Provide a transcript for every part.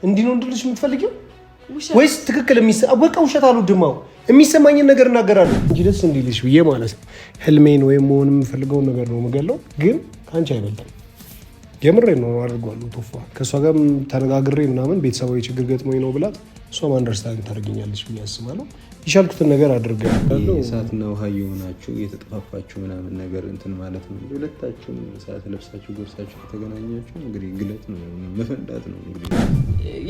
እንዲህ ነው እንድልሽ የምትፈልጊው ወይስ ትክክል በቃ ውሸት አልወድማው የሚሰማኝን ነገር እናገራለሁ እንጂ ደስ እንዲልሽ ብዬ ማለት ነው። ህልሜን ወይም መሆን የምፈልገውን ነገር ነው የምገለው፣ ግን ከአንቺ አይበልጥም። የምሬን ነው አድርጓለሁ። ቶፋ ከእሷ ጋር ተነጋግሬ ምናምን ቤተሰባዊ ችግር ገጥሞኝ ነው ብላት እሷም አንደርስታንድ ታደርገኛለች ብዬ አስባለሁ። የቻልኩትን ነገር አድርጋለሁ። እሳትና ውሃ የሆናችሁ የተጠፋፋችሁ ምናምን ነገር እንትን ማለት ነው። ሁለታችሁም ሰዓት ለብሳችሁ ጎርሳችሁ ከተገናኛችሁ እንግዲህ ግለት ነው መፈንዳት ነው። እንግዲህ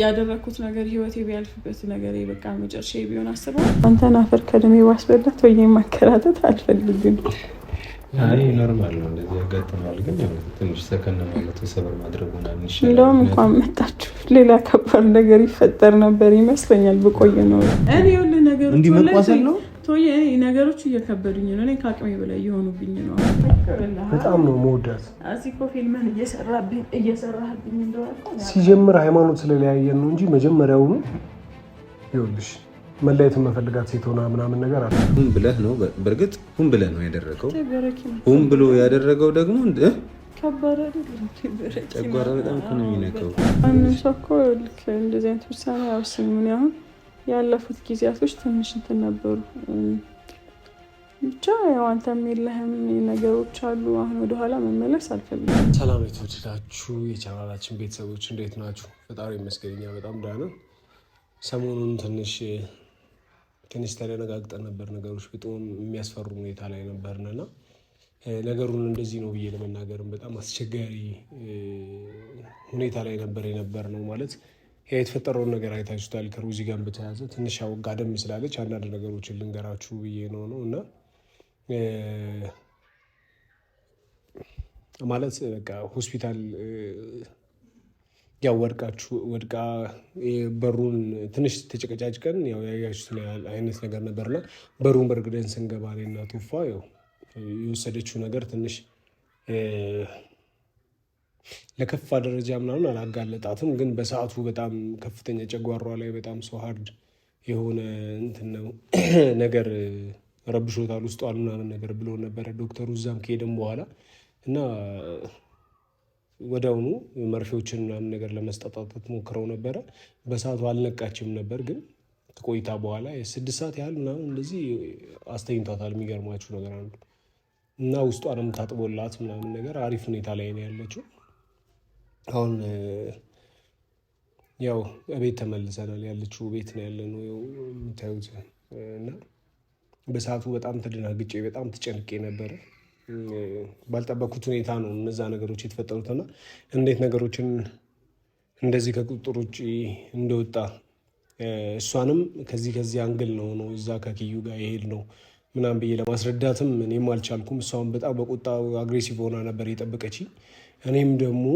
ያደረኩት ነገር ህይወቴ ቢያልፍበት ነገር በቃ መጨረሻ ቢሆን አስበው አንተን አፈር ከድሜ ባስበላት ወይ ማከራተት አልፈልግም። አይ ኖርማል ነው እንደዚህ ያጋጥማል። ግን ትንሽ ሰከን ማለት ሰበር ማድረግ ምናምን ይሻላል። እንደውም እንኳን መጣችሁ ሌላ ከባድ ነገር ይፈጠር ነበር ይመስለኛል ብቆይ ነው። እኔ ሁሉ ነገሮች እንዲህ መቋሰል ነው ቶዬ ነገሮች እየከበዱኝ ነው። እኔ ከአቅሜ በላይ እየሆኑብኝ ነው። በጣም ነው መወዳት። እኮ ፊልምን እየሰራህብኝ እንደሆነ ሲጀምር ሃይማኖት ስለለያየን ነው እንጂ መጀመሪያውኑ ይኸውልሽ መለየት የምፈልጋት ሴት ሆና ምናምን ነገር አለ። ሁን ብለህ ነው በእርግጥ ሁን ብለህ ነው ያደረገው። ሁን ብሎ ያደረገው ደግሞ ከባድ ጨጓራ በጣም እኮ ነው የሚነካው። ማንም ሰው እኮ ልክ እንደዚህ አይነት ውሳኔ አይወስንም። ምን ያሁን ያለፉት ጊዜያቶች ትንሽ እንትን ነበሩ። ብቻ ያው አንተም የለህም ነገሮች አሉ። አሁን ወደኋላ መመለስ አልፈልግም። ሰላም የተወደዳችሁ የቻናላችን ቤተሰቦች እንዴት ናችሁ? ፈጣሪ ይመስገን እኛ በጣም ደህና ነን። ሰሞኑን ትንሽ ተደነጋግጠን ነበር። ነገሮች በጣም የሚያስፈሩ ሁኔታ ላይ ነበርንና ነገሩን እንደዚህ ነው ብዬ ለመናገርም በጣም አስቸጋሪ ሁኔታ ላይ ነበር ነው ማለት የተፈጠረውን ነገር አይታችሁታል። ከሩዚ ጋር በተያያዘ ትንሽ ጋደም ስላለች አንዳንድ ነገሮችን ልንገራችሁ ብዬ ነው እና ማለት በቃ ሆስፒታል ያው ወድቃ በሩን ትንሽ ተጨቀጫጭቀን ያው ያያችሁት አይነት ነገር ነበርና በሩን በርግደን ስንገባ እኔና ቶፋ ያው የወሰደችው ነገር ትንሽ ለከፋ ደረጃ ምናምን አላጋለጣትም። ግን በሰዓቱ በጣም ከፍተኛ ጨጓሯ ላይ በጣም ሶሃርድ የሆነ እንትን ነው ነገር ረብሾታል ውስጧል ምናምን ነገር ብሎ ነበረ ዶክተሩ እዛም ከሄደም በኋላ እና ወዲያውኑ መርፌዎችን ምናምን ነገር ለመስጠጣት ሞክረው ነበረ። በሰዓቱ አልነቃችም ነበር። ግን ከቆይታ በኋላ የ6 ሰዓት ያህል ምናምን እንደዚህ አስተኝቷታል። የሚገርማችሁ ነገር አንዱ እና ውስጧንም ታጥቦላት ምናምን ነገር አሪፍ ሁኔታ ላይ ነው ያለችው። አሁን ያው ቤት ተመልሰናል። ያለችው ቤት ነው ያለነው የምታዩት እና በሰዓቱ በጣም ተደናግጬ በጣም ተጨንቄ ነበረ። ባልጠበኩት ሁኔታ ነው እነዛ ነገሮች የተፈጠሩትና እንዴት ነገሮችን እንደዚህ ከቁጥጥር ውጭ እንደወጣ እሷንም ከዚህ አንግል ነው እዛ ከኪዩ ጋር የሄድ ነው ምናምን ብዬ ለማስረዳትም እኔም አልቻልኩም። እሷም በጣም በቁጣ አግሬሲቭ ሆና ነበር የጠበቀች። እኔም ደግሞ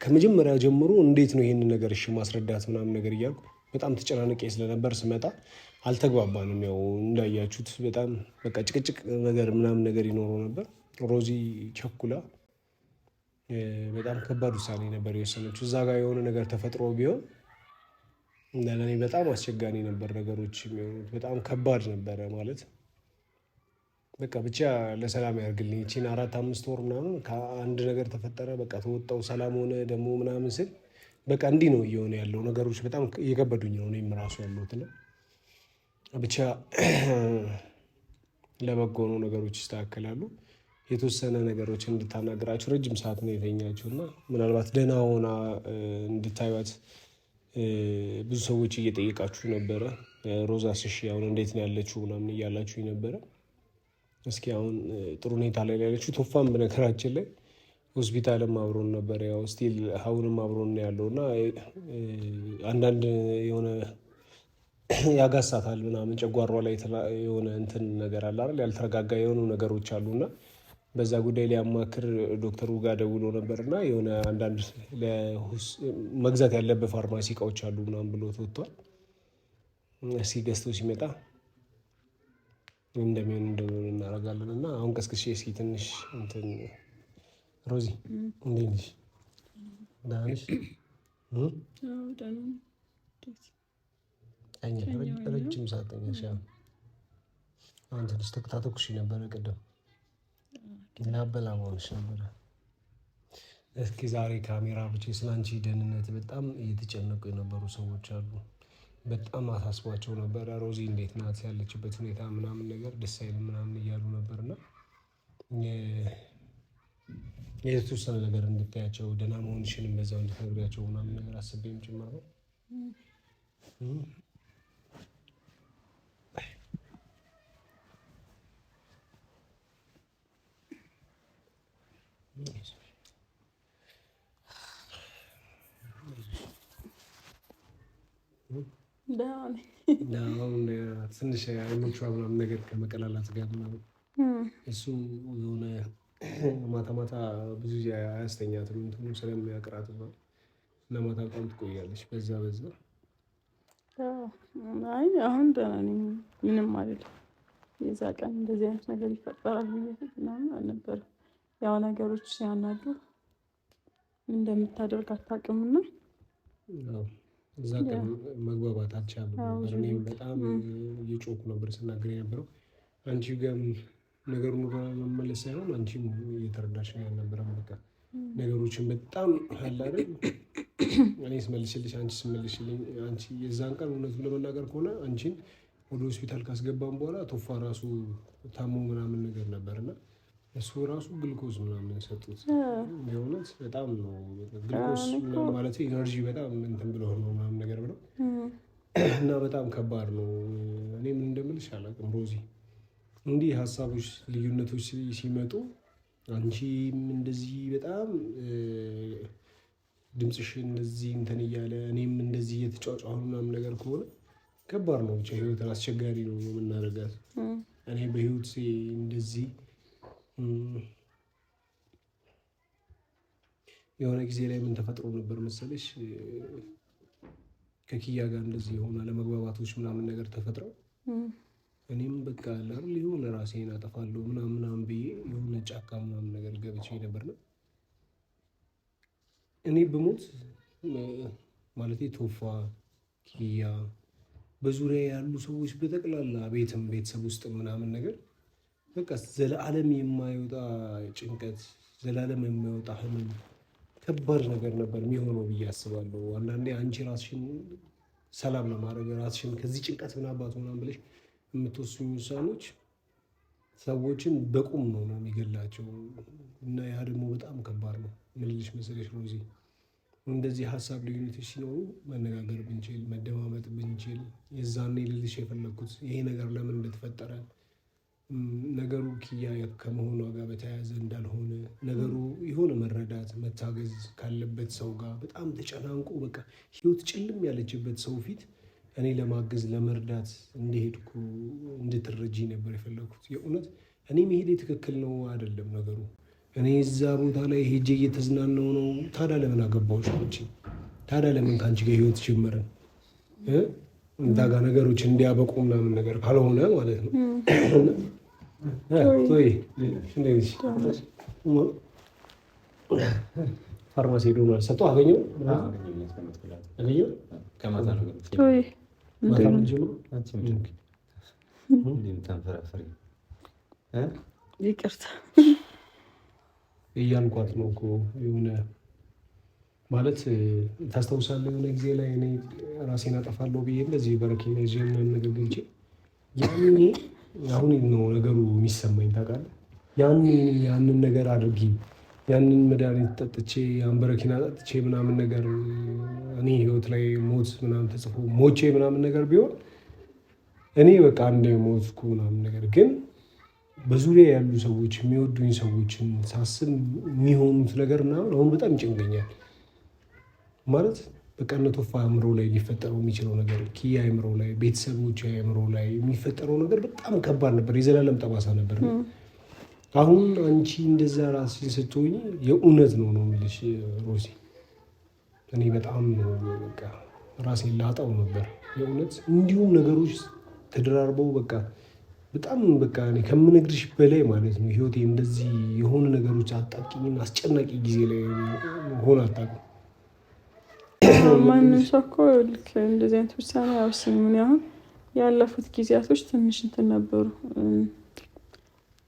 ከመጀመሪያ ጀምሮ እንዴት ነው ይሄንን ነገር እሺ ማስረዳት ምናምን ነገር እያልኩ በጣም ተጨናንቄ ስለነበር ስመጣ አልተግባባንም። ያው እንዳያችሁት በጣም በቃ ጭቅጭቅ ነገር ምናምን ነገር ይኖረው ነበር። ሮዚ ቸኩላ በጣም ከባድ ውሳኔ ነበር የወሰነችው። እዛ ጋር የሆነ ነገር ተፈጥሮ ቢሆን ለእኔ በጣም አስቸጋሪ ነበር ነገሮች የሚሆኑት። በጣም ከባድ ነበረ ማለት በቃ ብቻ ለሰላም ያርግልኝ። እቺን 4-5 ወር ምናምን ከአንድ ነገር ተፈጠረ በቃ ተወጣው ሰላም ሆነ ደግሞ ምናምን ስል በቃ እንዲህ ነው እየሆነ ያለው። ነገሮች በጣም እየከበዱኝ ነው እኔም ራሱ ያለሁት ነው። ብቻ ለበጎ ነው፣ ነገሮች ይስተካከላሉ። የተወሰነ ነገሮች እንድታናግራችሁ ረጅም ሰዓት ነው የተኛችሁ እና ምናልባት ደህና ሆና እንድታዩት ብዙ ሰዎች እየጠየቃችሁ ነበረ። ሮዛስ እሺ አሁን እንዴት ነው ያለችው ምናምን እያላችሁ ነበረ። እስኪ አሁን ጥሩ ሁኔታ ላይ ያለችው። ቶፋም በነገራችን ላይ ሆስፒታልም አብሮን ነበር። ያው ስቲል አሁንም አብሮን ያለው እና አንዳንድ የሆነ ያጋሳታል ምናምን ጨጓሯ ላይ የሆነ እንትን ነገር አለ አይደል ያልተረጋጋ የሆኑ ነገሮች አሉና በዛ ጉዳይ ሊያማክር ዶክተሩ ጋር ደውሎ ነበርና የሆነ አንዳንድ መግዛት ያለበት ፋርማሲ እቃዎች አሉ ምናምን ብሎ ወጥቷል። እስኪ ገዝቶ ሲመጣ እንደምን እናደርጋለን እና አሁን ቀስቅሼ እስኪ ትንሽ እንትን ሮዚ እንዴት ነሽ? ደህና ነሽ? ረጅም ሰዓት ተኛሽ። አሁን ትንሽ ተከታተኩሽ ነበረ ቅድም ላበላ መሆንሽ ነበረ እስኪ ዛሬ ካሜራ ብቻ ስለ አንቺ ደህንነት በጣም እየተጨነቁ የነበሩ ሰዎች አሉ። በጣም አሳስቧቸው ነበረ። ሮዚ እንዴት ናት ያለችበት ሁኔታ ምናምን ነገር ደስ አይልም ምናምን እያሉ ነበርና የተወሰነ ነገር እንድታያቸው ደህና መሆንሽንም በዛው እንድትነግሪያቸው ምናምን ነገር አስቤም ጭምር ነው። ትንሽ አይኖቿ ምናምን ነገር ከመቀላላት ጋር ምናምን እሱ የሆነ ማታ ማታ ብዙ ጊዜ አያስተኛትም እንትኑ ስለሚያቅራት እና ማታ በጣም ትቆያለች። በዛ አይ አሁን ደህና ነኝ፣ ምንም አይደለም። የዛ ቀን እንደዚህ አይነት ነገር ይፈጠራል ምናምን አልነበረም። ያው ነገሮች ሲያናዱ እንደምታደርግ አታውቅምና እዛ ቀን መግባባት አልቻልንም ነበር። እኔም በጣም እየጮኩ ነበር ስናገር የነበረው። አንቺ ጋርም ነገሩን መመለስ ሳይሆን አንቺም እየተረዳሽ አልነበረም። በቃ ነገሮችን በጣም አለ አይደል፣ እኔ ስመልስልሽ አንቺ ስመልሽልኝ፣ አንቺ የዛን ቀን እውነቱን ለመናገር ከሆነ አንቺን ወደ ሆስፒታል ካስገባም በኋላ ቶፋ ራሱ ታሞ ምናምን ነገር ነበርና እሱ ራሱ ግልኮስ ምናምን ሰጡት። የእውነት በጣም ነው ግልኮስ ማለት ኢነርጂ በጣም እንትን ብለው ነው ምናምን ነገር ብለው እና በጣም ከባድ ነው። እኔ ምን እንደምልሽ አላውቅም ሮዚ። እንዲህ ሀሳቦች ልዩነቶች ሲመጡ አንቺም እንደዚህ በጣም ድምፅሽ እንደዚህ እንትን እያለ እኔም እንደዚህ እየተጫጫሁ ምናምን ነገር ከሆነ ከባድ ነው። ብቻ ህይወትን አስቸጋሪ ነው የምናደርጋት። እኔ በህይወት እንደዚህ የሆነ ጊዜ ላይ ምን ተፈጥሮ ነበር መሰለሽ፣ ከኪያ ጋር እንደዚህ የሆነ አለመግባባቶች ምናምን ነገር ተፈጥረው እኔም በቃ አይደል የሆነ ራሴን አጠፋለሁ ምናምን ብዬ የሆነ ጫካ ምናምን ነገር ገብቼ ነበርና እኔ ብሞት ማለቴ ቶፋ፣ ኪያ፣ በዙሪያ ያሉ ሰዎች በጠቅላላ ቤትም ቤተሰብ ውስጥ ምናምን ነገር በቃ ዘላለም የማይወጣ ጭንቀት፣ ዘላለም የማይወጣ ህመም፣ ከባድ ነገር ነበር የሚሆነው ብዬ አስባለሁ። አንዳንዴ አንቺ ራስሽን ሰላም ለማድረግ ራስሽን ከዚህ ጭንቀት ምን አባቱ ምናምን ብለሽ የምትወስኙ ውሳኔዎች ሰዎችን በቁም ነው የሚገላቸው እና ያ ደግሞ በጣም ከባድ ነው። ምን ልልሽ መሰለሽ ሮዚ፣ እንደዚህ ሀሳብ ልዩነቶች ሲኖሩ መነጋገር ብንችል፣ መደማመጥ ብንችል፣ የዛኔ ልልሽ የፈለግኩት ይሄ ነገር ለምን እንደተፈጠረ ነገሩ ኪያ ከመሆኗ ጋር በተያያዘ እንዳልሆነ ነገሩ የሆነ መረዳት መታገዝ ካለበት ሰው ጋር በጣም ተጨናንቆ በቃ ህይወት ጭልም ያለችበት ሰው ፊት እኔ ለማገዝ ለመርዳት እንደሄድኩ እንድትረጂ ነበር የፈለግኩት። የእውነት እኔ መሄዴ ትክክል ነው አይደለም ነገሩ። እኔ እዛ ቦታ ላይ ሄጄ እየተዝናናው ነው። ታዲያ ለምን አገባሁሽ አንቺ? ታዲያ ለምን ከአንቺ ጋር ህይወት ጀመረን? እዛ ጋር ነገሮች እንዲያበቁ ምናምን ነገር ካልሆነ ማለት ነው። ፋርማሲ ሄዶ ነው ሰጠው። አገኘው ይቅርታ እያልኳት ነው እኮ የሆነ ማለት ታስታውሳለህ? የሆነ ጊዜ ላይ እኔ ራሴን አጠፋለሁ ብዬ እንደዚህ በረኪና ይዤ ምናምን ነገር ገብቼ ያኔ አሁን ነው ነገሩ የሚሰማኝ ታውቃለህ። ያንን ነገር አድርጊ ያንን መድኃኒት ጠጥቼ ያን በረኪና ጠጥቼ ምናምን ነገር እኔ ህይወት ላይ ሞት ምናምን ተጽፎ ሞቼ ምናምን ነገር ቢሆን እኔ በቃ አንዴ ሞትኩ ምናምን ነገር። ግን በዙሪያ ያሉ ሰዎች የሚወዱኝ ሰዎችን ሳስብ የሚሆኑት ነገር ምናምን አሁን በጣም ይጨንቀኛል። ማለት በቃ እነ ቶፋ አእምሮ ላይ ሊፈጠረው የሚችለው ነገር፣ ኪያ አእምሮ ላይ፣ ቤተሰቦች አእምሮ ላይ የሚፈጠረው ነገር በጣም ከባድ ነበር። የዘላለም ጠባሳ ነበር። አሁን አንቺ እንደዛ ራስሽን ስትሆኚ የእውነት ነው የምልሽ ሮዚ፣ እኔ በጣም ነው በቃ ራሴን ላጣው ነበር የእውነት። እንዲሁም ነገሮች ተደራርበው በቃ በጣም በቃ እኔ ከምነግርሽ በላይ ማለት ነው ህይወቴ እንደዚህ የሆኑ ነገሮች አጣቂኝና አስጨናቂ ጊዜ ላይ ሆነ አታውቅም። ማንም ሰው እኮ ልክ እንደዚህ አይነት ውሳኔ አይወስንም። ምን ያህል ያለፉት ጊዜያቶች ትንሽ እንትን ነበሩ።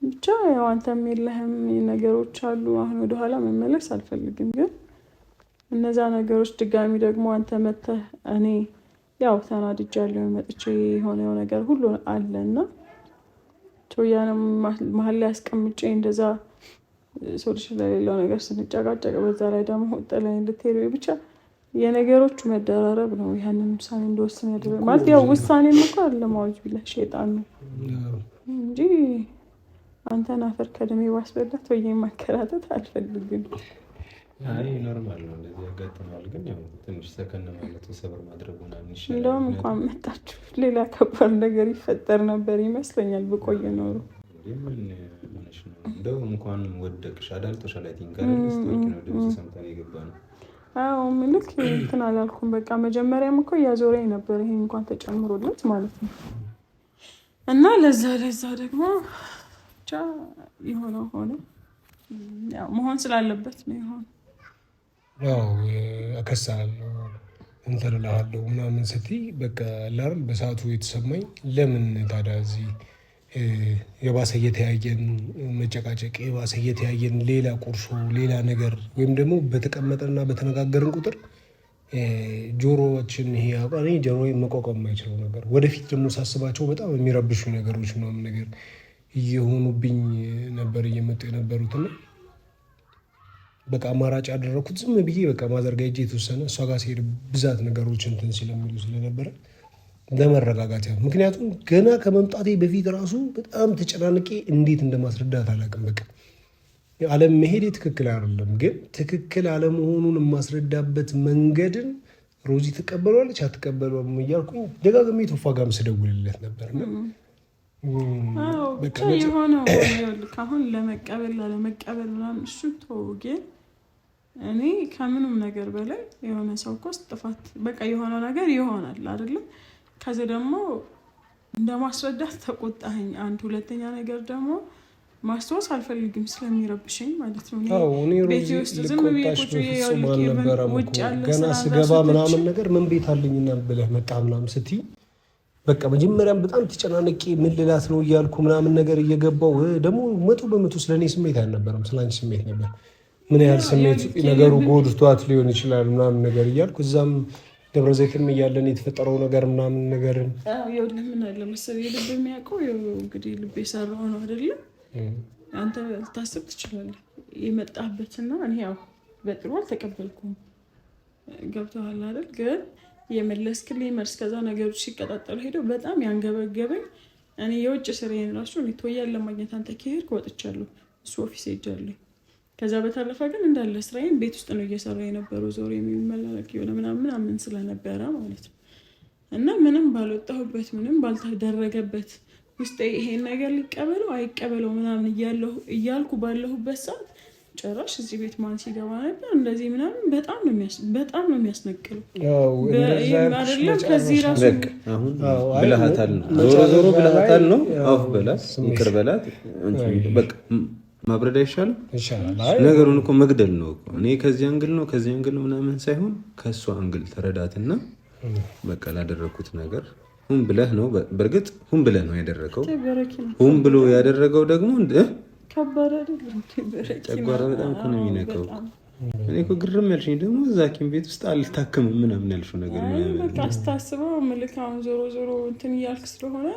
ብቻ ያው አንተም የለህም ነገሮች አሉ። አሁን ወደኋላ መመለስ አልፈልግም፣ ግን እነዛ ነገሮች ድጋሚ ደግሞ አንተ መተህ እኔ ያው ተናድጃለሁ መጥቼ የሆነው ነገር ሁሉ አለና ቶያንም መሀል ላይ አስቀምጬ እንደዛ ሶሉሽን ለሌለው ነገር ስንጨቃጨቅ በዛ ላይ ደግሞ ጥለኝ እንድትሄዱ ብቻ የነገሮቹ መደራረብ ነው ያንን ውሳኔ እንደወስን ያደረገ ማለት ያው ውሳኔም እኮ አይደለም አውጅ ቢላ ሸይጣን ነው እንጂ አንተን አፈር ከደሜ ባስበላት ወይ ማከራተት አልፈልግም። አይ ኖርማል ነው እንደዚህ ያጋጥማል። ግን ያው ትንሽ ሰከን ማለት ሰበር ማድረግ ምናምን ይሻላል። እንደውም እንኳን መጣችሁ ሌላ ከባድ ነገር ይፈጠር ነበር ይመስለኛል ብቆይ ኖሮ። ምን ሆነሽ ነው? እንደው እንኳን ወደቅሽ አዳልጦሻል። አይ ቲንክ አይደል ስቶክ ነው ድምጽ ሰምተን የገባ ነው። አዎ ምልክ እንትን አላልኩም። በቃ መጀመሪያም እኮ እያዞረኝ ነበር ይሄ እንኳን ተጨምሮለት ማለት ነው። እና ለዛ ደግሞ ብቻ የሆነው ሆነ። ያው መሆን ስላለበት ነው የሆነ። ያው አከሳለሁ እንትን እልሃለሁ ምናምን ስትይ በቃ ላርል በሰዓቱ የተሰማኝ ለምን ታዲያ እዚህ የባሰ እየተያየን መጨቃጨቅ የባሰ እየተያየን ሌላ ቁርሾ ሌላ ነገር ወይም ደግሞ በተቀመጠና በተነጋገርን ቁጥር ጆሮዎችን ይሄ እኔ ጆሮዬ መቋቋም የማይችለው ነገር ወደፊት ደግሞ ሳስባቸው በጣም የሚረብሹ ነገሮች ምናምን ነገር እየሆኑብኝ ነበር እየመጡ የነበሩትና በቃ አማራጭ ያደረኩት ዝም ብዬ በቃ ማዘርጋ ሄጄ የተወሰነ እሷ ጋር ሲሄድ ብዛት ነገሮች እንትን ስለሚሉ ስለነበረ ለመረጋጋት ያው ምክንያቱም ገና ከመምጣቴ በፊት ራሱ በጣም ተጨናንቄ እንዴት እንደማስረዳት አላውቅም። በቃ ዓለም መሄዴ ትክክል አይደለም፣ ግን ትክክል አለመሆኑን የማስረዳበት መንገድን ሮዚ ትቀበሏለች አትቀበሏም እያልኩኝ ደጋግሜ ቶፋ ጋርም ስደውልለት ነበር። ብቻ የሆነው አሁን ለመቀበል ላለመቀበል ምናምን እሱ ግን እኔ ከምንም ነገር በላይ የሆነ ሰው እኮ ጥፋት በቃ የሆነው ነገር ይሆናል አይደለም። ከዚህ ደግሞ እንደማስረዳት ተቆጣኸኝ። አንድ ሁለተኛ ነገር ደግሞ ማስታወስ አልፈልግም ስለሚረብሽኝ ማለት ነው። ቤቴ ውስጥ ዝም ብዬ ቁጭ ውጭ ያለ ገና ስገባ ምናምን ነገር ምን ቤት አለኝና ብለህ መጣ ምናምን ስትይ በቃ መጀመሪያም በጣም ተጨናነቄ ምን ልላት ነው እያልኩ ምናምን ነገር እየገባው ደግሞ 100% ስለኔ ስሜት አልነበረም ስላንቺ ስሜት ነበር። ምን ያህል ስሜት ነገሩ ጎድቷት ሊሆን ይችላል ምናምን ነገር እያልኩ እዛም ደብረ ዘይትም እያለን የተፈጠረው ነገር ምናምን ነገርን ይኸውልህ ምን አለ መሰለኝ ልብ የሚያውቀው እንግዲህ ልብ የሰራው ነው አይደለም። አንተ ልታስብ ትችላለህ የመጣህበትና እኔ ያው በጥሩ አልተቀበልኩም ገብቶሃል አይደል? ግን የመለስክልኝ መልስ ከዛ ነገሮች ሲቀጣጠሉ ሄደው በጣም ያንገበገበኝ እኔ የውጭ ስራዬን ራሱ እኔ ቶያን ለማግኘት አንተ ከሄድክ ወጥቻለሁ፣ እሱ ኦፊስ ሄጃለሁ። ከዛ በተረፈ ግን እንዳለ ስራዬን ቤት ውስጥ ነው እየሰራ የነበረው ዞር የሚመላለክ የሆነ ምናምን ስለነበረ ማለት ነው። እና ምንም ባልወጣሁበት ምንም ባልተደረገበት ውስጥ ይሄን ነገር ሊቀበለው አይቀበለው ምናምን እያልኩ ባለሁበት ሰዓት ጭራሽ እዚህ ቤት ማን ሲገባ ነበር እንደዚህ ምናምን በጣም ነው የሚያስነቅለው። አይደለም ከዚህ ራሱ አሁን ብለሃታል ነው ዞሮ ብለሃታል ነው አፍ በላት ይቅር በላት በቃ ማብረድ አይሻልም? ነገሩን እኮ መግደል ነው እኮ እኔ ከዚህ አንግል ነው ምናምን ሳይሆን ከእሷ አንግል ተረዳትና በቃ ላደረኩት ነገር ሁን ብለህ ነው። በእርግጥ ሁን ብለህ ነው ያደረገው። ሁን ብሎ ያደረገው ደግሞ ከባድ አይደለም። ጨጓራ በጣም እኮ ነው የሚነካው። እኔ እኮ ግርም ያልሽኝ ደግሞ እዛ ሐኪም ቤት ውስጥ አልታከምም ምናምን ያልሽው ነገር በቃ አስታስበው ምልካውን ዞሮ እንትን እያልክ ስለሆነ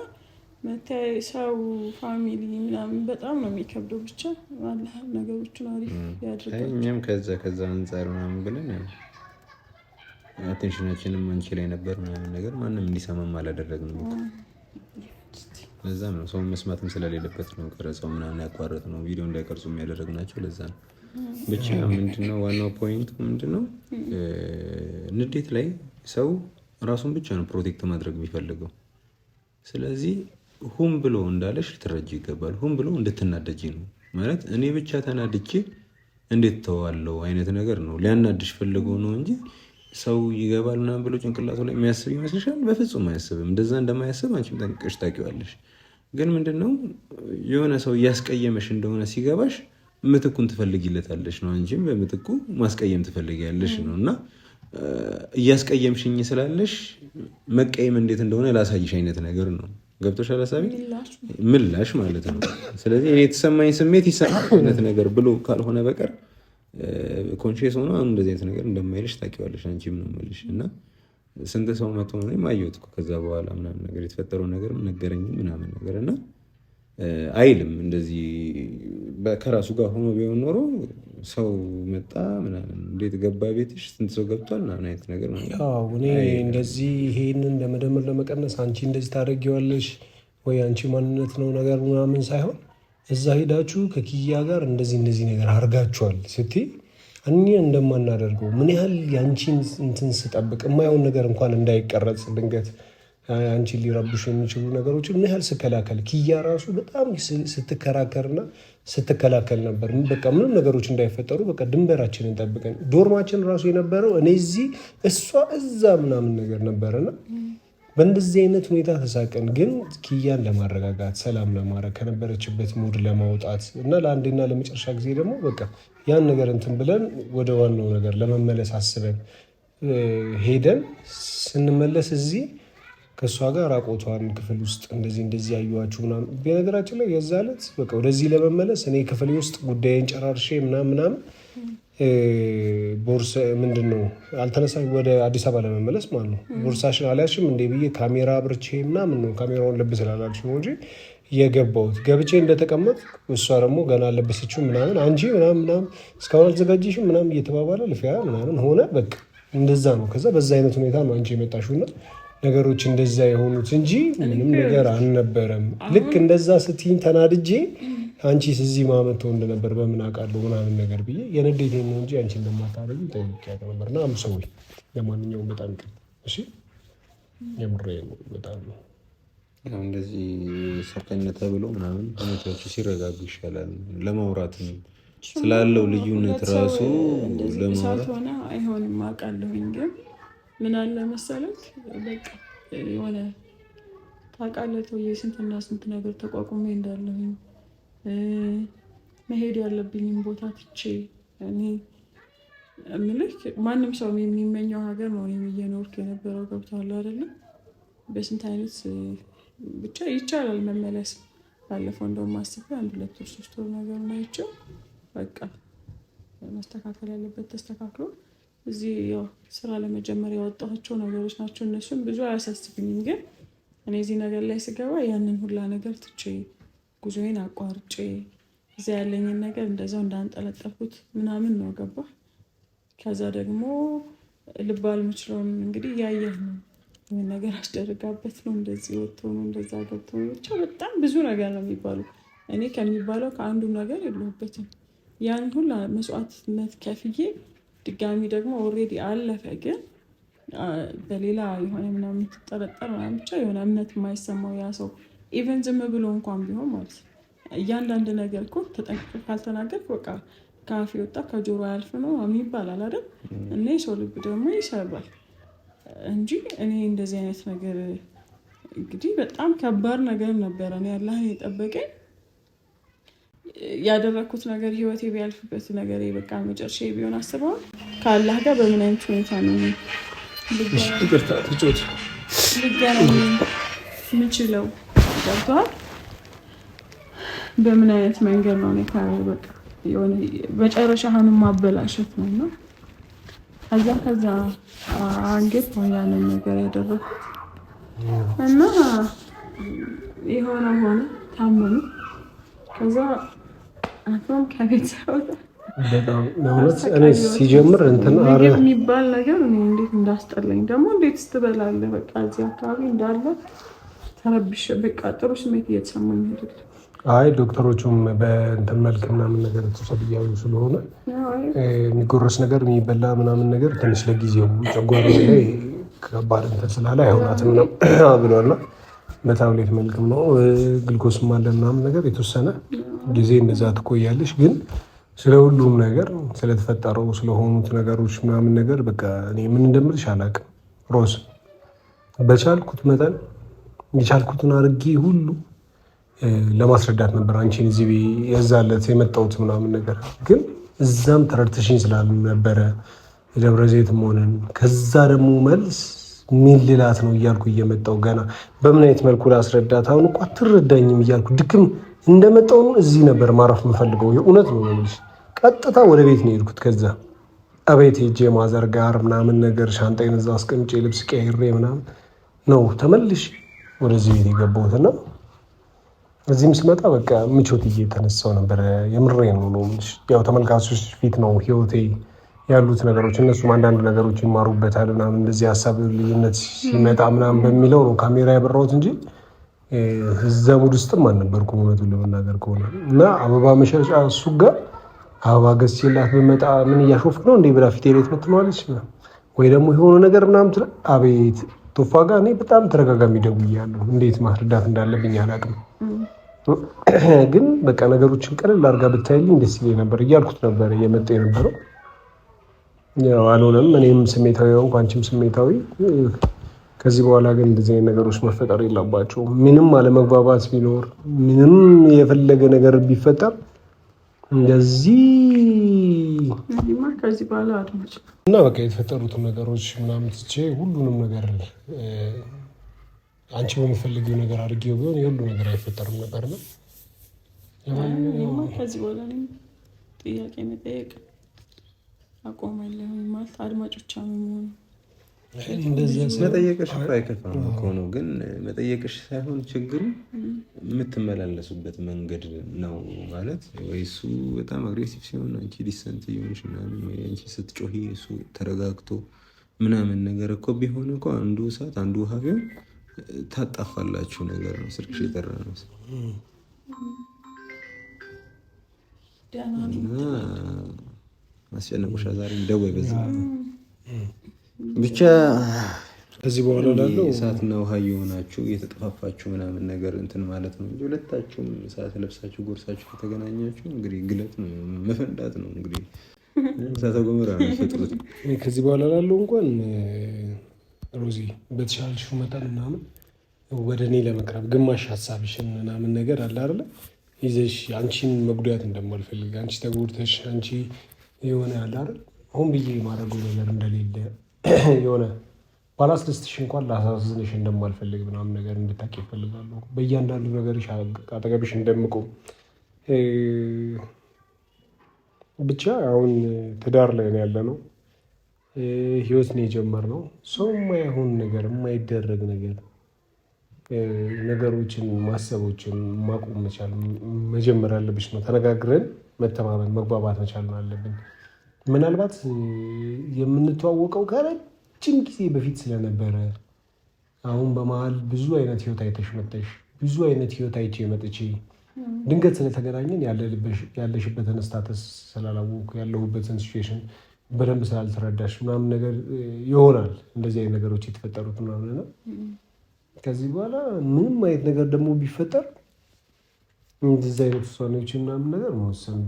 መታይ ሰው ፋሚሊ ምናምን በጣም ነው የሚከብደው። ብቻ አላህ ነገሮችን አሪፍ ያድርጋል። እኛም ከዛ አንጻር ምናምን ብለን አቴንሽናችንም አንቺ ላይ ነበር ምናምን ነገር ማንም እንዲሰማም አላደረግንም እኮ። ለዛም ነው ሰው መስማትም ስለሌለበት ነው ቀረጻው ምናምን ያቋረጥ ነው ቪዲዮ እንዳይቀርጹ የሚያደርግናቸው። ለዛ ነው ብቻ ምንድነው ዋናው ፖይንቱ ምንድነው ንዴት ላይ ሰው ራሱን ብቻ ነው ፕሮቴክት ማድረግ የሚፈልገው። ስለዚህ ሁን ብሎ እንዳለሽ ልትረጂ ይገባል። ሁን ብሎ እንድትናደጂ ነው ማለት እኔ ብቻ ተናድጄ እንዴት ተዋለው አይነት ነገር ነው ሊያናድሽ ፈልጎ ነው እንጂ ሰው ይገባል ምናምን ብሎ ጭንቅላቱ ላይ የሚያስብ ይመስልሻል? በፍጹም አያስብም። እንደዛ እንደማያስብ አንቺም ጠንቅቀሽ ታውቂዋለሽ። ግን ምንድነው የሆነ ሰው እያስቀየመሽ እንደሆነ ሲገባሽ ምትኩን ትፈልጊለታለሽ ነው እንጂ በምትኩ ማስቀየም ትፈልጊያለሽ ነው። እና እያስቀየምሽኝ ስላለሽ መቀየም እንዴት እንደሆነ ላሳይሽ አይነት ነገር ነው ገብቶሻል ሀሳቤ? ምላሽ ማለት ነው። ስለዚህ እኔ የተሰማኝ ስሜት ይሰማነት ነገር ብሎ ካልሆነ በቀር ኮንሽስ ሆኖ አሁን እንደዚህ አይነት ነገር እንደማይልሽ ታውቂዋለሽ አንቺም ነው የምልሽ። እና ስንት ሰው መቶ ነው የማየሁት ከዛ በኋላ ምናምን ነገር የተፈጠረው ነገር ነገረኝም ምናምን ነገር እና አይልም እንደዚህ ከራሱ ጋር ሆኖ ቢሆን ኖሮ ሰው መጣ ምናምን እንዴት ገባ ቤትሽ ስንት ሰው ገብቷል ምናምን አይነት ነገር ነው። ያው እኔ እንደዚህ ይሄንን ለመደመር ለመቀነስ አንቺ እንደዚህ ታደርጊዋለሽ ወይ አንቺ ማንነት ነው ነገር ምናምን ሳይሆን እዛ ሄዳችሁ ከኪያ ጋር እንደዚህ ነገር አድርጋችኋል ስትይ እኔ እንደማናደርገው ምን ያህል ያንቺን እንትን ስጠብቅ የማይሆን ነገር እንኳን እንዳይቀረጽ ድንገት አንቺ ሊረብሹ የሚችሉ ነገሮችን ምን ያህል ስከላከል ኪያ ራሱ በጣም ስትከራከርና ስትከላከል ነበር። በቃ ምንም ነገሮች እንዳይፈጠሩ በቃ ድንበራችንን ጠብቀን ዶርማችን ራሱ የነበረው እኔ እዚህ እሷ እዛ ምናምን ነገር ነበርና በእንደዚህ አይነት ሁኔታ ተሳቀን። ግን ኪያን ለማረጋጋት ሰላም ለማድረግ ከነበረችበት ሙድ ለማውጣት እና ለአንዴና ለመጨረሻ ጊዜ ደግሞ በቃ ያን ነገር እንትን ብለን ወደ ዋናው ነገር ለመመለስ አስበን ሄደን ስንመለስ እዚህ ከእሷ ጋር ራቆቷን ክፍል ውስጥ እንደዚህ ያዩዋችሁ ምናምን። በነገራችን ላይ የዛ ዕለት በቃ ወደዚህ ለመመለስ እኔ ክፍሌ ውስጥ ጉዳይን ጨራርሼ ምናምን ቦርሳ ምንድን ነው አልተነሳ ወደ አዲስ አበባ ለመመለስ ማለት ነው። ቦርሳሽን አልያዝሽም እንደ ብዬ ካሜራ አብርቼ ምናምን ነው ካሜራውን ለብ ስላላልሽ ነው እንጂ የገባሁት ገብቼ እንደተቀመጥ እሷ ደግሞ ገና አለበሰችው ምናምን አንቺ ምናምን እስካሁን አልዘጋጅሽም ምናምን እየተባባለ ልፊያ ምናምን ሆነ። በቃ እንደዛ ነው። ከዛ በዛ አይነት ሁኔታ ነው አንቺ የመጣሽውና ነገሮች እንደዛ የሆኑት እንጂ ምንም ነገር አልነበረም። ልክ እንደዛ ስትይኝ ተናድጄ አንቺስ እዚህ ማመቶ እንደነበር በምን አውቃለሁ ምናምን ነገር ብዬ የነዴቴን ነው እንጂ አንቺ እንደማታደርጊ ጠይቄያት ነበርና አምሰውኝ። ለማንኛውም በጣም ቅን እሺ፣ የምሬ ነው በጣም ነው። ያው እንደዚህ ሰከነ ተብሎ ምናምን ሁኔታዎች ሲረጋጉ ይሻላል። ለማውራትም ስላለው ልዩነት ራሱ ለማውራት ሆነ አይሆንም አውቃለሁኝ። ግን ምን አለ መሰለክ በቃ የሆነ ታውቃለህ ወይ ስንትና ስንት ነገር ተቋቁሜ እንዳለሁኝ መሄድ ያለብኝም ቦታ ትቼ እኔ እምልህ ማንም ሰው የሚመኘው ሀገር ነው እየኖርክ የነበረው። ገብቶሃል አይደለም? በስንት አይነት ብቻ ይቻላል መመለስ። ባለፈው እንደውም አስቤ 1 2 3 ወር ነገር ናቸው በቃ መስተካከል ያለበት ተስተካክሎ እዚህ ያው ስራ ለመጀመር ያወጣኋቸው ነገሮች ናቸው። እነሱም ብዙ አያሳስብኝም። ግን እኔ እዚህ ነገር ላይ ስገባ ያንን ሁላ ነገር ትቼ ጉዞዬን አቋርጬ እዚያ ያለኝን ነገር እንደዛው እንዳንጠለጠልኩት ምናምን ነው ገባ። ከዛ ደግሞ ልባል የምችለውን እንግዲህ ያየህ ነው ምን ነገር አስደርጋበት ነው እንደዚህ ወጥቶ ነው እንደዛ ገብቶ ነው ብቻ በጣም ብዙ ነገር ነው የሚባለው። እኔ ከሚባለው ከአንዱም ነገር የለሁበትም። ያን ሁላ መስዋዕትነት ከፍዬ ድጋሚ ደግሞ ኦልሬዲ አለፈ። ግን በሌላ የሆነ ምናምን ትጠረጠር ምናምን ብቻ የሆነ እምነት የማይሰማው ያ ሰው ኢቨን ዝም ብሎ እንኳን ቢሆን ማለት ነው እያንዳንድ ነገር እኮ ተጠንቅቀህ ካልተናገርክ በቃ ከአፍ ወጣ ከጆሮ ያልፍ ነው ይባላል አይደል? እና የሰው ልብ ደግሞ ይሰባል እንጂ እኔ እንደዚህ አይነት ነገር እንግዲህ በጣም ከባድ ነገር ነበረ። እኔ አላህን የጠበቀኝ ያደረኩት ነገር ህይወቴ ቢያልፍበት ነገር በቃ መጨረሻ ቢሆን አስበዋል ከአላህ ጋር በምን አይነት ሁኔታ ነው ልገናኝ የምችለው? ገብቶሃል? በምን አይነት መንገድ ነው እኔ በቃ የሆነ መጨረሻህንም ማበላሸት ነው እና ከዛ አንገት ነው ያንን ነገር ያደረኩት እና የሆነ ሆነ ታመኑ። ከዛ አቶም ከቤተሰብ በጣም ነው እኔ ሲጀምር እንትን አረ የሚባል ነገር እኔ እንዴት እንዳስጠላኝ ደግሞ እንዴት ስትበላለህ በቃ እዚህ አካባቢ እንዳለ ተረብሽ በቃ ጥሩ ስሜት እየተሰማኝ አይደል። አይ ዶክተሮቹም በእንትን መልክ ምናምን ነገር ተሰብ እያሉ ስለሆነ የሚጎረስ ነገር የሚበላ ምናምን ነገር ትንሽ ለጊዜው ጨጓራ ላይ ከባድ እንትን ስላለ አይሆናትም ነው ብሏልና በታብሌት መልክም ነው ግልኮስም አለ ምናምን ነገር የተወሰነ ጊዜ እንደዛ ትቆያለሽ። ግን ስለ ሁሉም ነገር ስለተፈጠረው ስለሆኑት ነገሮች ምናምን ነገር በቃ እኔ ምን እንደምልሽ አላውቅም። ሮዝ በቻልኩት መጠን የቻልኩትን አድርጌ ሁሉ ለማስረዳት ነበር አንቺን እዚህ የዛለት የመጣሁት ምናምን ነገር። ግን እዛም ተረድተሽኝ ስላልነበረ ደብረ ዘይትም ሆነን ከዛ ደግሞ መልስ ምን ልላት ነው እያልኩ እየመጣሁ ገና በምን አይነት መልኩ ላስረዳት? አሁን እኮ አትረዳኝም እያልኩ ድክም እንደመጣሁ ነው። እዚህ ነበር ማረፍ የምፈልገው። የእውነት ነው የምልሽ። ቀጥታ ወደ ቤት ነው የሄድኩት። ከዛ አቤት ሄጄ ማዘር ጋር ምናምን ነገር ሻንጣዬን እዛ አስቀምጬ ልብስ ቀይሬ ምናምን ነው ተመልሼ ወደዚህ ቤት የገባሁትና እዚህም ስመጣ በቃ ምቾት እየተነሳው ነበር። የምሬን ነው የምልሽ። ያው ተመልካቾች ፊት ነው ህይወቴ ያሉት ነገሮች፣ እነሱም አንዳንድ ነገሮች ይማሩበታል ምናምን እንደዚህ ሀሳብ ልዩነት ሲመጣ ምናምን በሚለው ነው ካሜራ ያበራሁት እንጂ እዛ ሙድ ውስጥም አልነበርኩም እውነቱን ለመናገር ከሆነ እና አበባ መሸጫ እሱ ጋር አበባ ገዝቼላት ብመጣ ምን እያሾፍክ ነው እንዴ ብላ ፊቴ ቤት መትነዋለች ወይ ደግሞ የሆነ ነገር ምናምን አቤት ቶፋ ጋር እኔ በጣም ተደጋጋሚ ደውያለሁ። እንዴት ማስረዳት እንዳለብኝ አላውቅም። ግን በቃ ነገሮችን ቀለል አድርጋ ብታይልኝ ደስ ይለኝ ነበር እያልኩት ነበር እየመጣ የነበረው። ያው አልሆነም። እኔም ስሜታዊ ሆንኩ፣ አንቺም ስሜታዊ። ከዚህ በኋላ ግን እንደዚህ አይነት ነገሮች መፈጠር የለባቸውም። ምንም አለመግባባት ቢኖር፣ ምንም የፈለገ ነገር ቢፈጠር እንደዚህ ከዚህ በኋላ አድማጭ እና በቃ የተፈጠሩትን ነገሮች ምናምን ትቼ ሁሉንም ነገር አንቺ በምፈልጊው ነገር አድርጌው ቢሆን የሁሉ ነገር አይፈጠርም ነበር ነው። ከዚህ በኋላ ጥያቄ መጠየቅ አቆማለሁ ማለት አድማጮች የሚሆኑ መጠየቅሽ አይከፋም እኮ ነው። ግን መጠየቅሽ ሳይሆን ችግሩ የምትመላለሱበት መንገድ ነው ማለት። ወይ እሱ በጣም አግሬሲቭ ሲሆን አንቺ ዲሰንት እየሆንሽ ምናምን፣ ወይ አንቺ ስትጮሂ እሱ ተረጋግቶ ምናምን ነገር እኮ ቢሆን እኮ አንዱ እሳት አንዱ ውሃ ቢሆን ታጣፋላችሁ ነገር ነው። ስልክሽ የጠራ ነው አስጨነቁሻ ዛሬ ደወይ በዛ ብቻ ከዚህ በኋላ ላለው እሳትና ውሃ የሆናችሁ የተጠፋፋችሁ ምናምን ነገር እንትን ማለት ነው እንጂ ሁለታችሁም እሳት ለብሳችሁ ጎርሳችሁ ከተገናኛችሁ እንግዲህ ግለት ነው መፈንዳት ነው እንግዲህ እሳተ ገሞራ ነው ፈጥሩት። ከዚህ በኋላ ላለው እንኳን ሮዚ በተሻልሽው መጠን ምናምን ወደ እኔ ለመቅረብ ግማሽ ሀሳብሽን ምናምን ነገር አለ አይደለ ይዘሽ አንቺን መጉዳት እንደማልፈልግ አንቺ ተጎድተሽ አንቺ የሆነ ያለ አይደል ሆን ብዬ የማደርገው ነገር እንደሌለ የሆነ ባላስደስትሽ እንኳን ላሳዝንሽ እንደማልፈልግ ምናምን ነገር እንድታውቂ እፈልጋለሁ። በእያንዳንዱ ነገርሽ አጠገብሽ እንደምቆም ብቻ አሁን ትዳር ላይ ነው ያለነው። ህይወት ነው የጀመርነው። ሰው የማይሆን ነገር የማይደረግ ነገር ነገሮችን ማሰቦችን ማቆም መቻል መጀመር ያለብሽ ነው። ተነጋግረን መተማመን መግባባት መቻል አለብን። ምናልባት የምንተዋወቀው ከረጅም ጊዜ በፊት ስለነበረ አሁን በመሀል ብዙ አይነት ህይወት አይተሽ መጥተሽ ብዙ አይነት ህይወት አይቼ መጥቼ ድንገት ስለተገናኘን ያለሽበትን ስታተስ ስላላወኩ ያለሁበትን ሲቹዌሽን በደንብ ስላልተረዳሽ ምናምን ነገር ይሆናል እንደዚህ አይነት ነገሮች የተፈጠሩት ምናምን ነው። ከዚህ በኋላ ምንም አይነት ነገር ደግሞ ቢፈጠር እንደዚህ አይነት ውሳኔዎች ምናምን ነገር መወሰን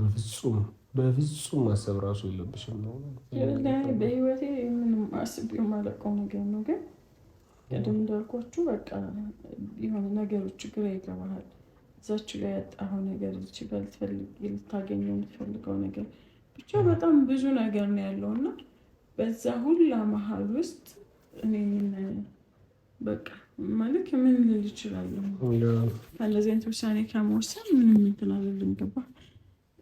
በፍጹም ማሰብ ራሱ የለብሽም ነው። በህይወቴ ምንም አስቤው የማላውቀው ነገር ነው። ግን ቅድም እንዳልኳችሁ በቃ የሆነ ነገሮች ግራ ይገባሃል። እዛች ላይ ያጣኸው ነገር እዚህ ጋር ልታገኘው የምትፈልገው ነገር ብቻ በጣም ብዙ ነገር ነው ያለው እና በዛ ሁላ መሀል ውስጥ እኔ በቃ ማለት ምን ልል እችላለሁ? ከእንደዚህ አይነት ውሳኔ ከመወሰን ምንም እንትን አልልም። ገባ?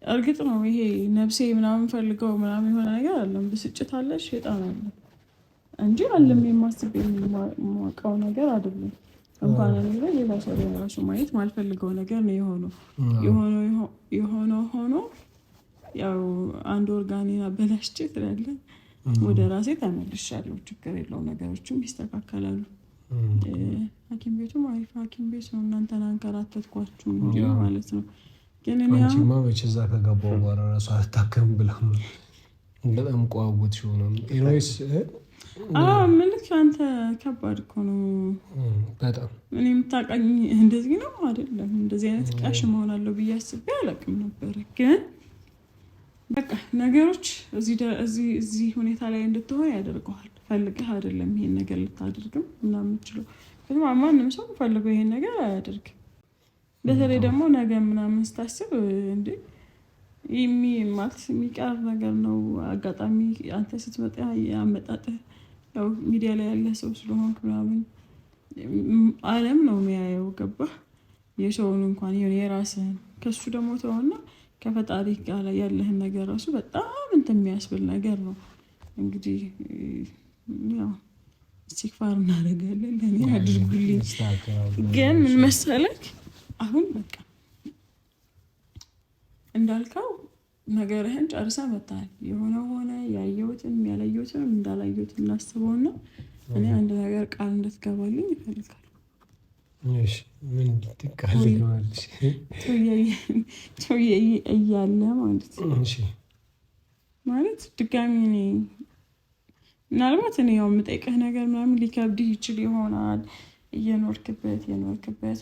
እርግጥ ነው ይሄ ነፍሴ ምናምን ፈልገው ምናምን የሆነ ነገር አለም ብስጭት አለ ሸጣን አለ እንጂ አለም የማስብ የማውቀው ነገር አይደለም። እንኳን እኔ ሌላ ሰው ራሱ ማየት ማልፈልገው ነገር ነው የሆነው ሆኖ ያው አንድ ኦርጋኔን አበላሽቼ ትላለ ወደ ራሴ ተመልሻለሁ። ችግር የለው ነገሮችም ይስተካከላሉ። ሐኪም ቤቱም አሪፍ ሐኪም ቤት ነው። እናንተን አንከራተትኳችሁ እንጂ ማለት ነው። ግን እኔ አንቺማ መቼ እዛ ከገባሁ በኋላ ራሱ አልታከም ብላ በጣም ቋውት ሲሆን ኤኒዌይስ ምልክ አንተ ከባድ እኮ ነው በጣም እኔ የምታውቃኝ እንደዚህ ነው አይደለም። እንደዚህ አይነት ቃሽ መሆን አለው ብዬ አስቤ አላውቅም ነበር። ግን በቃ ነገሮች እዚህ ሁኔታ ላይ እንድትሆን ያደርገዋል። ፈልገህ አይደለም ይሄን ነገር ልታደርግም እና የምችለው ግን ማንም ሰው ፈልገው ይሄን ነገር አያደርግም። በተለይ ደግሞ ነገ ምናምን ስታስብ እንዴ ማለት የሚቀር ነገር ነው። አጋጣሚ አንተ ስትመጣ ያመጣጥህ ያው ሚዲያ ላይ ያለ ሰው ስለሆንክ ምናምን ዓለም ነው የሚያየው። ገባህ? የሰውን እንኳን የሆነ የራስህን ከሱ ደግሞ ተውና ከፈጣሪ ጋር ያለህን ነገር ራሱ በጣም እንትን የሚያስብል ነገር ነው። እንግዲህ ያው ኢስቲግፋር እናደርጋለን ለኔ አድርጉልኝ። ግን ምን መሰለክ አሁን በቃ እንዳልከው ነገርህን ጨርሰህ መጣል የሆነ ሆነ ያየሁትን ያላየሁትን እንዳላየሁትን እናስበውና እኔ አንድ ነገር ቃል እንድትገባልኝ ይፈልጋል። እሺ ምን ቃል ይገባልሽ? ቶዬ እያለ ማለት ነው። እሺ ማለት ድጋሚ እኔ ምናልባት እኔ ያው የምጠይቀህ ነገር ምናምን ሊከብድህ ይችል ይሆናል የኖርክበት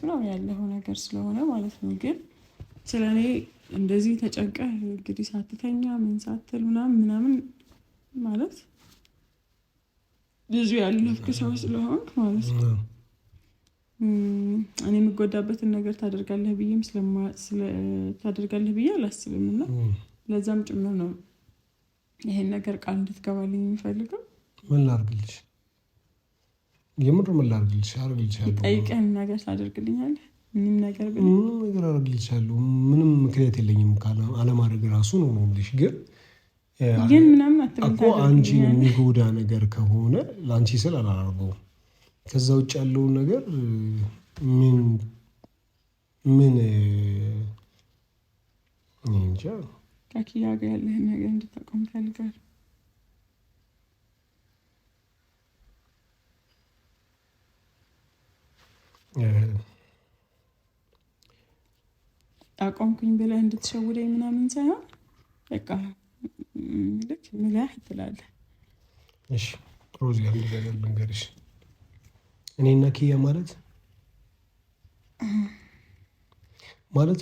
ምናምን ያለው ነገር ስለሆነ ማለት ነው። ግን ስለ እኔ እንደዚህ ተጨንቀህ እንግዲህ ሳትተኛ ምን ሳትል ምናምን ማለት ብዙ ያለፍክ ሰው ስለሆንክ ማለት ነው እኔ የምጎዳበትን ነገር ታደርጋለህ ብዬ አላስብም። እና ለዛም ጭምር ነው ይሄን ነገር ቃል እንድትገባልኝ የሚፈልገው። ምን ላድርግልሽ? የምር ምን ላድርግልሽ? አድርግልሻለሁ። ጠይቀን ነገር ታደርግልኛለህ? ምንም ነገር አደርግልሻለሁ። ምንም ምክንያት የለኝም አለማድረግ ራሱ ነው የምልሽ። ግን ምናምን አትበል እኮ አንቺን የሚጎዳ ነገር ከሆነ ለአንቺ ስል አላደርገውም። ከዛ ውጭ ያለውን ነገር ምን እንጃ። ከኪያ ጋር ያለህን ነገር እንድታቆም ፈልጋለሁ። አቆምኩኝ ብለህ እንድትሸውደኝ ምናምን ሳይሆን በቃ ልክ ምልህ ትላለህ። እሺ ሮዚ አንድ ነገር ልንገርሽ። እኔና ኪያ ማለት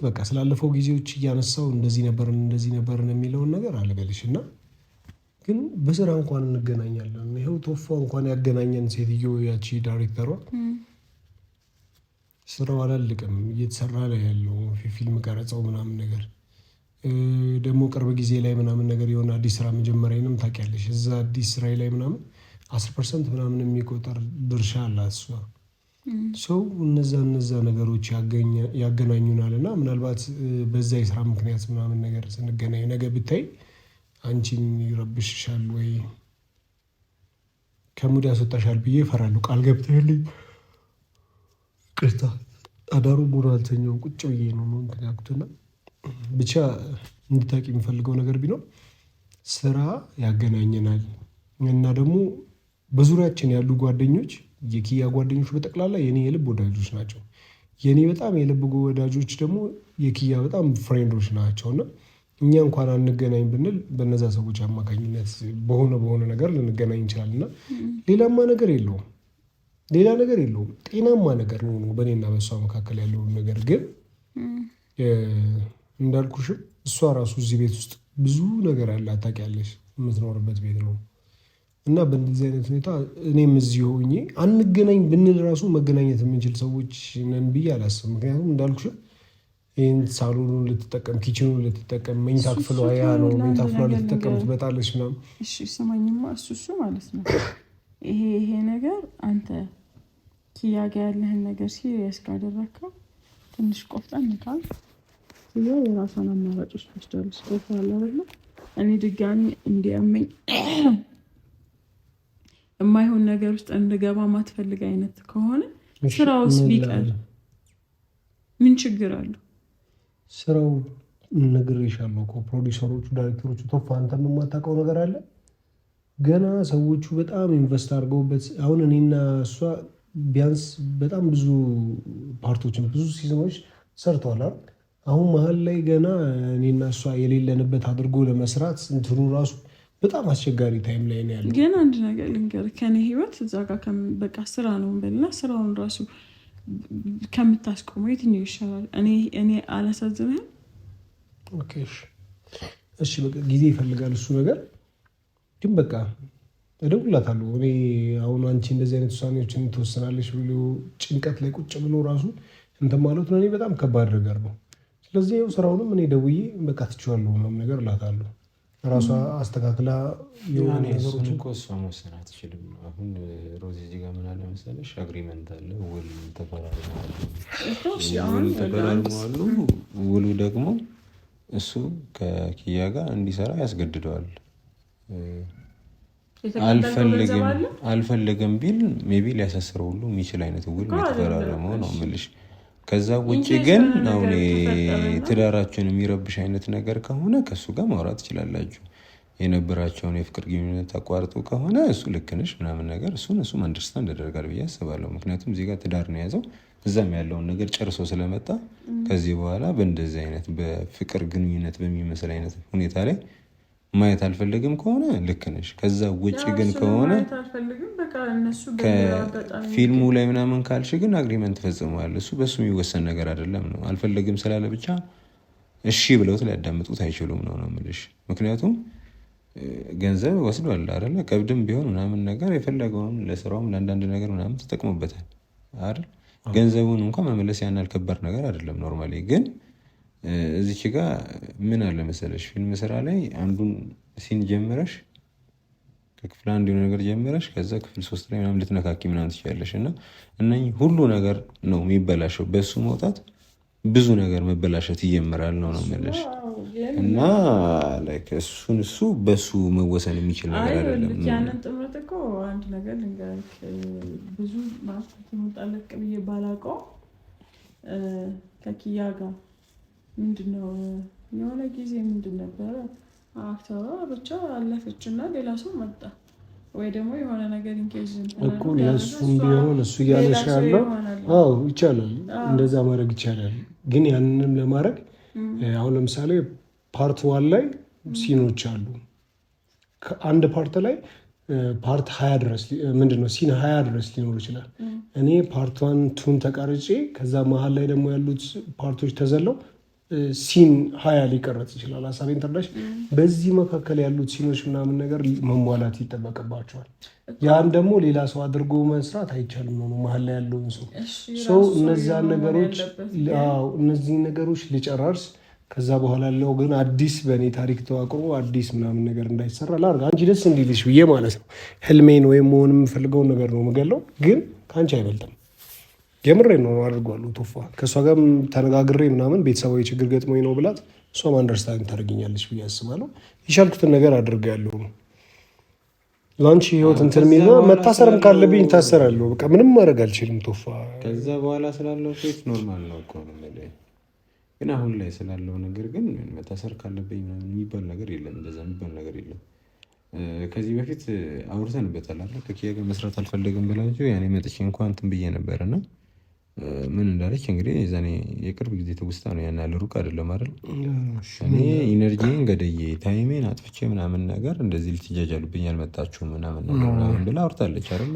በቃ ስላለፈው ጊዜዎች እያነሳው እንደዚህ ነበርን የሚለውን ነገር አልበልሽ እና ግን በስራ እንኳን እንገናኛለን። ይኸው ቶፋ እንኳን ያገናኘን ሴትዮ ያቺ ዳይሬክተሯ ስራው አላለቅም እየተሰራ ላይ ያለው ፊልም ቀረጸው ምናምን ነገር ደግሞ ቅርብ ጊዜ ላይ ምናምን ነገር የሆነ አዲስ ስራ መጀመሪያንም ታውቂያለሽ። እዛ አዲስ ስራ ላይ ምናምን 10% ምናምን የሚቆጠር ድርሻ አላት እሷ። ሰው እነዛ ነገሮች ያገናኙናል እና ምናልባት በዛ የስራ ምክንያት ምናምን ነገር ስንገናኝ ነገ ብታይ አንቺን ይረብሽሻል ወይ ከሙድ ያስወጣሻል ብዬ እፈራለሁ። ቃል ገብተህልኝ ቅርታ አዳሩ ሙሉ አልተኛውም ቁጭ ብዬ ነው እንትን ያልኩትና ብቻ እንድታውቂ የሚፈልገው ነገር ቢኖር ስራ ያገናኘናል እና ደግሞ በዙሪያችን ያሉ ጓደኞች የኪያ ጓደኞች በጠቅላላ የኔ የልብ ወዳጆች ናቸው። የኔ በጣም የልብ ወዳጆች ደግሞ የኪያ በጣም ፍሬንዶች ናቸው እና እኛ እንኳን አንገናኝ ብንል በነዛ ሰዎች አማካኝነት በሆነ ነገር ልንገናኝ እንችላለን እና ሌላማ ነገር የለውም። ጤናማ ነገር ነው በእኔና በእሷ መካከል ያለውን ነገር። ግን እንዳልኩሽም እሷ ራሱ እዚህ ቤት ውስጥ ብዙ ነገር አለ ታውቂያለሽ። የምትኖርበት ቤት ነው እና በእንደዚህ አይነት ሁኔታ እኔም እዚህ ሆኜ አንገናኝ ብንል ራሱ መገናኘት የምንችል ሰዎች ነን ብዬ አላስብም። ምክንያቱም እንዳልኩሽም ይህን ሳሎኑን ልትጠቀም ኪችኑን ልትጠቀም መኝታ ክፍሏ ያ ነው መኝታ ክፍሏ ልትጠቀም ትመጣለች ምናምን። እሺ ስማኝማ እሱ ማለት ነው ይሄ ነገር አንተ ኪያ ጋር ያለህን ነገር ሲሪየስ ካደረግከው ትንሽ ቆፍጠን ካል የራሷን አማራጮች ትወስዳለች። ስቆፋለ አይደለ እኔ ድጋሚ እንዲያመኝ የማይሆን ነገር ውስጥ እንድገባ ማትፈልግ አይነት ከሆነ ስራውስ ቢቀር ምን ችግር አለው? ስራው ነግሬሻለሁ እኮ ፕሮዲውሰሮቹ ዳይሬክተሮቹ ቶፋ አንተም የማታውቀው ነገር አለ። ገና ሰዎቹ በጣም ኢንቨስት አድርገውበት አሁን እኔና እሷ ቢያንስ በጣም ብዙ ፓርቶችን ብዙ ሲዝኖች ሰርተዋል አይደል? አሁን መሀል ላይ ገና እኔና እሷ የሌለንበት አድርጎ ለመስራት እንትኑ ራሱ በጣም አስቸጋሪ ታይም ላይ ነው ያለው። ግን አንድ ነገር ልንገርህ ከኔ ህይወት እዛ ጋር በቃ ስራ ነው እንበልና ስራውን ራሱ ከምታስቆመው የትኛው ይሻላል? እኔ አላሳዝንህም? ኦኬ እሺ በቃ ጊዜ ይፈልጋል እሱ ነገር። ግን በቃ እደውልላታለሁ እኔ አሁን አንቺ እንደዚህ አይነት ውሳኔዎችን ትወስናለች ብሎ ጭንቀት ላይ ቁጭ ብሎ ራሱ እንትን ማለት ነው እኔ በጣም ከባድ ነገር ነው። ስለዚህ ይኸው ስራውንም እኔ ደውዬ በቃ ትችዋለሁ ምናምን ነገር እላታለሁ። ራሷ አስተካክላ የሆነ ነገሮችን እኮ እሷ መወሰን አትችልም። አሁን ሮዚ እዚህ ጋር ምን አለ መሰለሽ አግሪመንት አለ፣ ውል ተፈራርመዋል። ውሉ ደግሞ እሱ ከኪያ ጋር እንዲሰራ ያስገድደዋል። አልፈለገም ቢል ሜቢ ሊያሳስረው ሁሉ የሚችል አይነት ውል የተፈራረመው ነው የምልሽ። ከዛ ውጭ ግን አሁን ትዳራቸውን የሚረብሽ አይነት ነገር ከሆነ ከእሱ ጋር ማውራት ትችላላችሁ። የነበራቸውን የፍቅር ግንኙነት አቋርጦ ከሆነ እሱ ልክ ነሽ ምናምን ነገር እሱም አንደርስታንድ ያደርጋል ብዬ አስባለሁ። ምክንያቱም እዚህ ጋር ትዳር ነው የያዘው፣ እዛም ያለውን ነገር ጨርሶ ስለመጣ ከዚህ በኋላ በእንደዚህ አይነት በፍቅር ግንኙነት በሚመስል አይነት ሁኔታ ላይ ማየት አልፈልግም ከሆነ ልክ ነሽ። ከዛ ውጭ ግን ከሆነ ከፊልሙ ላይ ምናምን ካልሽ ግን አግሪመንት ፈጽመዋል። እሱ በሱ የሚወሰን ነገር አይደለም ነው። አልፈልግም ስላለ ብቻ እሺ ብለውት ሊያዳምጡት አይችሉም ነው የምልሽ። ምክንያቱም ገንዘብ ወስዷል አይደለ? ቀብድም ቢሆን ምናምን ነገር የፈለገውን ለስራውም ለአንዳንድ ነገር ምናምን ተጠቅሞበታል አይደል? ገንዘቡን እንኳን መመለስ ያን ያልከባድ ነገር አይደለም ኖርማሊ። ግን እዚች ጋር ምን አለ መሰለሽ ፊልም ስራ ላይ አንዱን ሲን ጀምረሽ ከክፍል አንድ የሆነ ነገር ጀምረሽ ከዛ ክፍል 3 ላይ ምናምን ልትነካኪ ምናምን ትችላለሽ እና እነኚህ ሁሉ ነገር ነው የሚበላሸው። በሱ መውጣት ብዙ ነገር መበላሸት ይጀምራል ነው የምልሽ። እና እሱ በሱ መወሰን የሚችል ነገር አይደለም። ያንን ጥምረት እኮ አንድ ነገር ልንገርህ፣ ብዙ ማስታት መጣለቅ ብዬ ባላውቀው ከኪያ ጋር ምንድነው የሆነ ጊዜ ምንድን ነበረ አክተሯ ብቻ አለፈች እና ሌላ ሰው መጣ ወይ ደግሞ የሆነ ነገር ኢንኬዝ እኮ የእሱም ቢሆን እሱ እያለሽ ያለው አዎ ይቻላል፣ እንደዛ ማድረግ ይቻላል። ግን ያንንም ለማድረግ አሁን ለምሳሌ ፓርት 1 ላይ ሲኖች አሉ። ከአንድ ፓርት ላይ ፓርት 20 ድረስ ምንድነው ሲን 20 ድረስ ሊኖር ይችላል። እኔ ፓርት 1 2 ተቀርጬ ከዛ መሀል ላይ ደግሞ ያሉት ፓርቶች ተዘለው ሲን 20 ሊቀረጽ ይችላል። ሀሳቤን ተረዳሽ? በዚህ መካከል ያሉት ሲኖች ምናምን ነገር መሟላት ይጠበቅባቸዋል። ያን ደግሞ ሌላ ሰው አድርጎ መስራት አይቻልም ነው መሀል ላይ ያለውን ሰው እነዚህ ነገሮች ሊጨራርስ ከዛ በኋላ ያለው ግን አዲስ በእኔ ታሪክ ተዋቅሮ አዲስ ምናምን ነገር እንዳይሰራ ላድርግ አንቺ ደስ እንዲልሽ ብዬ ማለት ነው። ህልሜን ወይም መሆን የምፈልገውን ነገር ነው የምገለው፣ ግን ከአንቺ አይበልጥም። የምሬ ነው አድርጓለሁ። ቶፋ ከእሷ ጋር ተነጋግሬ ምናምን ቤተሰባዊ ችግር ገጥሞኝ ነው ብላት እሷም አንደርስታንድ ታደርገኛለች ብዬ አስባለሁ። የቻልኩትን ነገር አድርጌያለሁ ነው ለአንቺ ህይወት እንትን የሚልና መታሰርም ካለብኝ ታሰራለሁ። በቃ ምንም ማድረግ አልችልም ቶፋ። ከዛ በኋላ ስላለው ሴት ኖርማል ነው እኮ ነው። ግን አሁን ላይ ስላለው ነገር ግን መታሰር ካለብኝ የሚባል ነገር የለም። እንደዛ የሚባል ነገር የለም። ከዚህ በፊት አውርተንበታል አይደል? ከኪያ ጋር መስራት አልፈለግም ብላችሁ ያኔ መጥቼ እንኳን እንትን ብዬ ነበርና ምን እንዳለች እንግዲህ የዛኔ የቅርብ ጊዜ ትውስታ ነው። ያን ያለ ሩቅ አይደለም አይደል? እኔ ኢነርጂን ገደዬ ታይሜን አጥፍቼ ምናምን ነገር እንደዚህ ልትጃጃሉብኝ አልመጣችሁም ምናምን ብላ አውርታለች አይደል?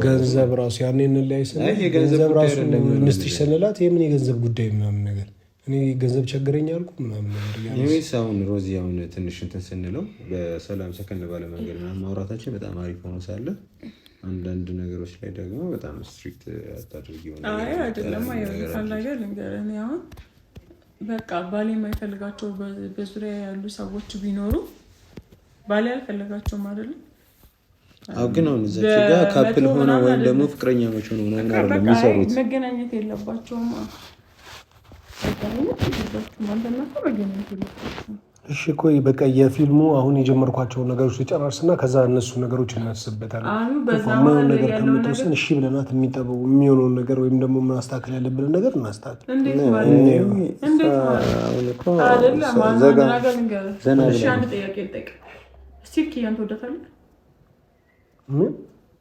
ገንዘብ ራሱ ያኔ እንለያይ ገንዘብ ራሱ እንስትሽ ስንላት የምን የገንዘብ ጉዳይ ምናምን ነገር እኔ ገንዘብ ቸገረኝ አልኩ ምናምን ነገር ይሄስ አሁን ሮዚ አሁን ትንሽ እንትን ስንለው በሰላም ሰከን ባለ መንገድ ምናምን ማውራታችን በጣም አሪፍ ሆኖ ሳለ አንዳንድ ነገሮች ላይ ደግሞ በጣም ስትሪክት አታድርጊ ሆነ አይደለም ነገር ልንገርህ። አሁን በቃ ባሌ የማይፈልጋቸው በዙሪያ ያሉ ሰዎች ቢኖሩ ባሌ አልፈልጋቸውም አይደለም። አዎ ግን አሁን እዛች ጋር ካፕል ሆነ ወይም ደግሞ ፍቅረኛሞች ሆነ ነው የሚሰሩት መገናኘት የለባቸውም። እሺ ቆይ በቃ የፊልሙ አሁን የጀመርኳቸውን ነገሮች ተጨራርስና ከዛ እነሱ ነገሮች እናስብበታለን። ማየውን ነገር ከምትወስን እሺ ብለናት የሚሆነውን ነገር ወይም ደግሞ ማስተካከል ያለብንን ነገር እናስተካክል።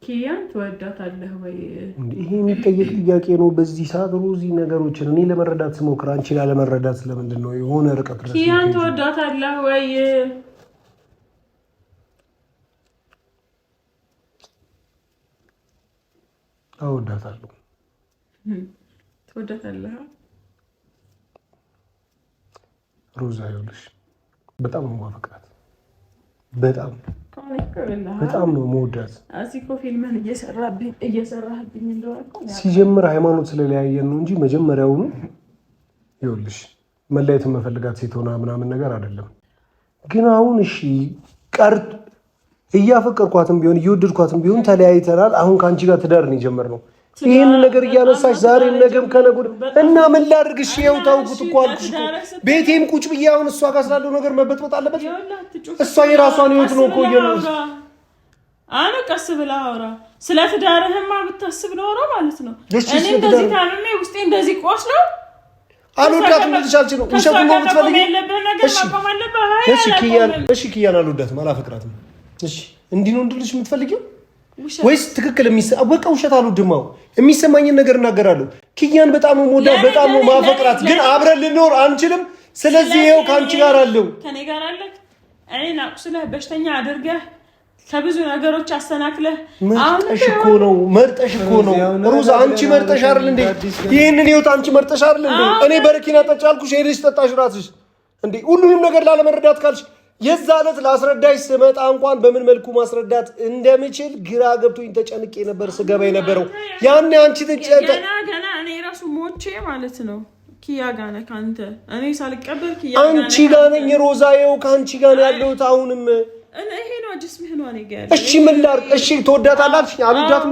ኪያን ትወዳታለህ ወይ? ይሄ የሚጠየቅ ጥያቄ ነው በዚህ ሰዓት ሮዚ። ነገሮችን እኔ ለመረዳት ስሞክር አንቺ ላለመረዳት ስለምንድን ነው የሆነ ርቀት ድረስ? ኪያን ትወዳታለህ ወይ? እወዳታለሁ። ትወዳታለህ ሮዛ? ይኸውልሽ በጣም ነው የማፈቅራት። በጣም ነው መወዳት። አሲኮ ፊልምን እየሰራህብኝ እንደሆነ ሲጀምር ሃይማኖት ስለለያየን ነው እንጂ መጀመሪያውኑ ይኸውልሽ መለየት መፈልጋት ሴት ሆና ምናምን ነገር አይደለም። ግን አሁን እሺ ቀርጥ እያፈቀርኳትም ቢሆን እየወደድኳትም ቢሆን ተለያይተናል። አሁን ከአንቺ ጋር ትዳር ነው የጀመርነው። ይሄን ነገር እያነሳሽ ዛሬም ነገም ከነገ ወዲያ እና ምን ላድርግ? እሺ ይኸው ታውኩት እኮ አልኩሽ እኮ ቤቴም ቁጭ ብዬ አሁን እሷ ጋር ስላለው ነገር መበጥበጥ አለበት? እሷ የራሷን ህይወት ነው እኮ እየኖረች አነ ቀስ ብላ አውራ ስለ ትዳርህማ ብታስብ ኖሮ ማለት ነው። እኔ እንደዚህ ታምሜ ውስጤ እንደዚህ ቆስሎ አልወዳትም ልልሻልች ነው። ውሸት ነው የምትፈልጊው? እሺ ኪያን አልወዳትም፣ አላፈቅራትም። እሺ እንዲህ ነው እንድልሽ የምትፈልጊው ወይስ ትክክል በቃ ውሸት አልወድም። የሚሰማኝን ነገር እናገራለሁ። ኪያን በጣም ሞዳ በጣም ማፈቅራት፣ ግን አብረን ልንኖር አንችልም። ስለዚህ ይኸው ከአንቺ ጋር አለው ከኔ ጋር አለ። እኔን አቁስለህ በሽተኛ አድርገህ ከብዙ ነገሮች አስተናክለህ መርጠሽ እኮ ነው ሩዛ፣ አንቺ መርጠሽ አይደል እንዴ? ይሄንን ህይወት አንቺ መርጠሽ አይደል እንዴ? እኔ በረኪና ጠጪ አልኩሽ፣ ሄደሽ ጠጣሽ ራስሽ እንዴ? ሁሉንም ነገር ላለመረዳት ካልሽ የዛ ዕለት ላስረዳሽ ስመጣ እንኳን በምን መልኩ ማስረዳት እንደምችል ግራ ገብቶኝ ተጨንቄ ነበር ስገባ የነበረው። ያኔ አንቺ ገና እኔ ራሱ ሞቼ ማለት ነው ኪያ ጋር ነህ አንተ። እኔ ሳልቀበል ኪያ አንቺ ጋር ነኝ ሮዛ፣ ይኸው ከአንቺ ጋር ያለሁት አሁንም ይሄ ነው ጅስምህ ነው እኔ ጋር። እሺ ምን ላድርግ? እሺ ትወዳታለሽ? አልወዳትም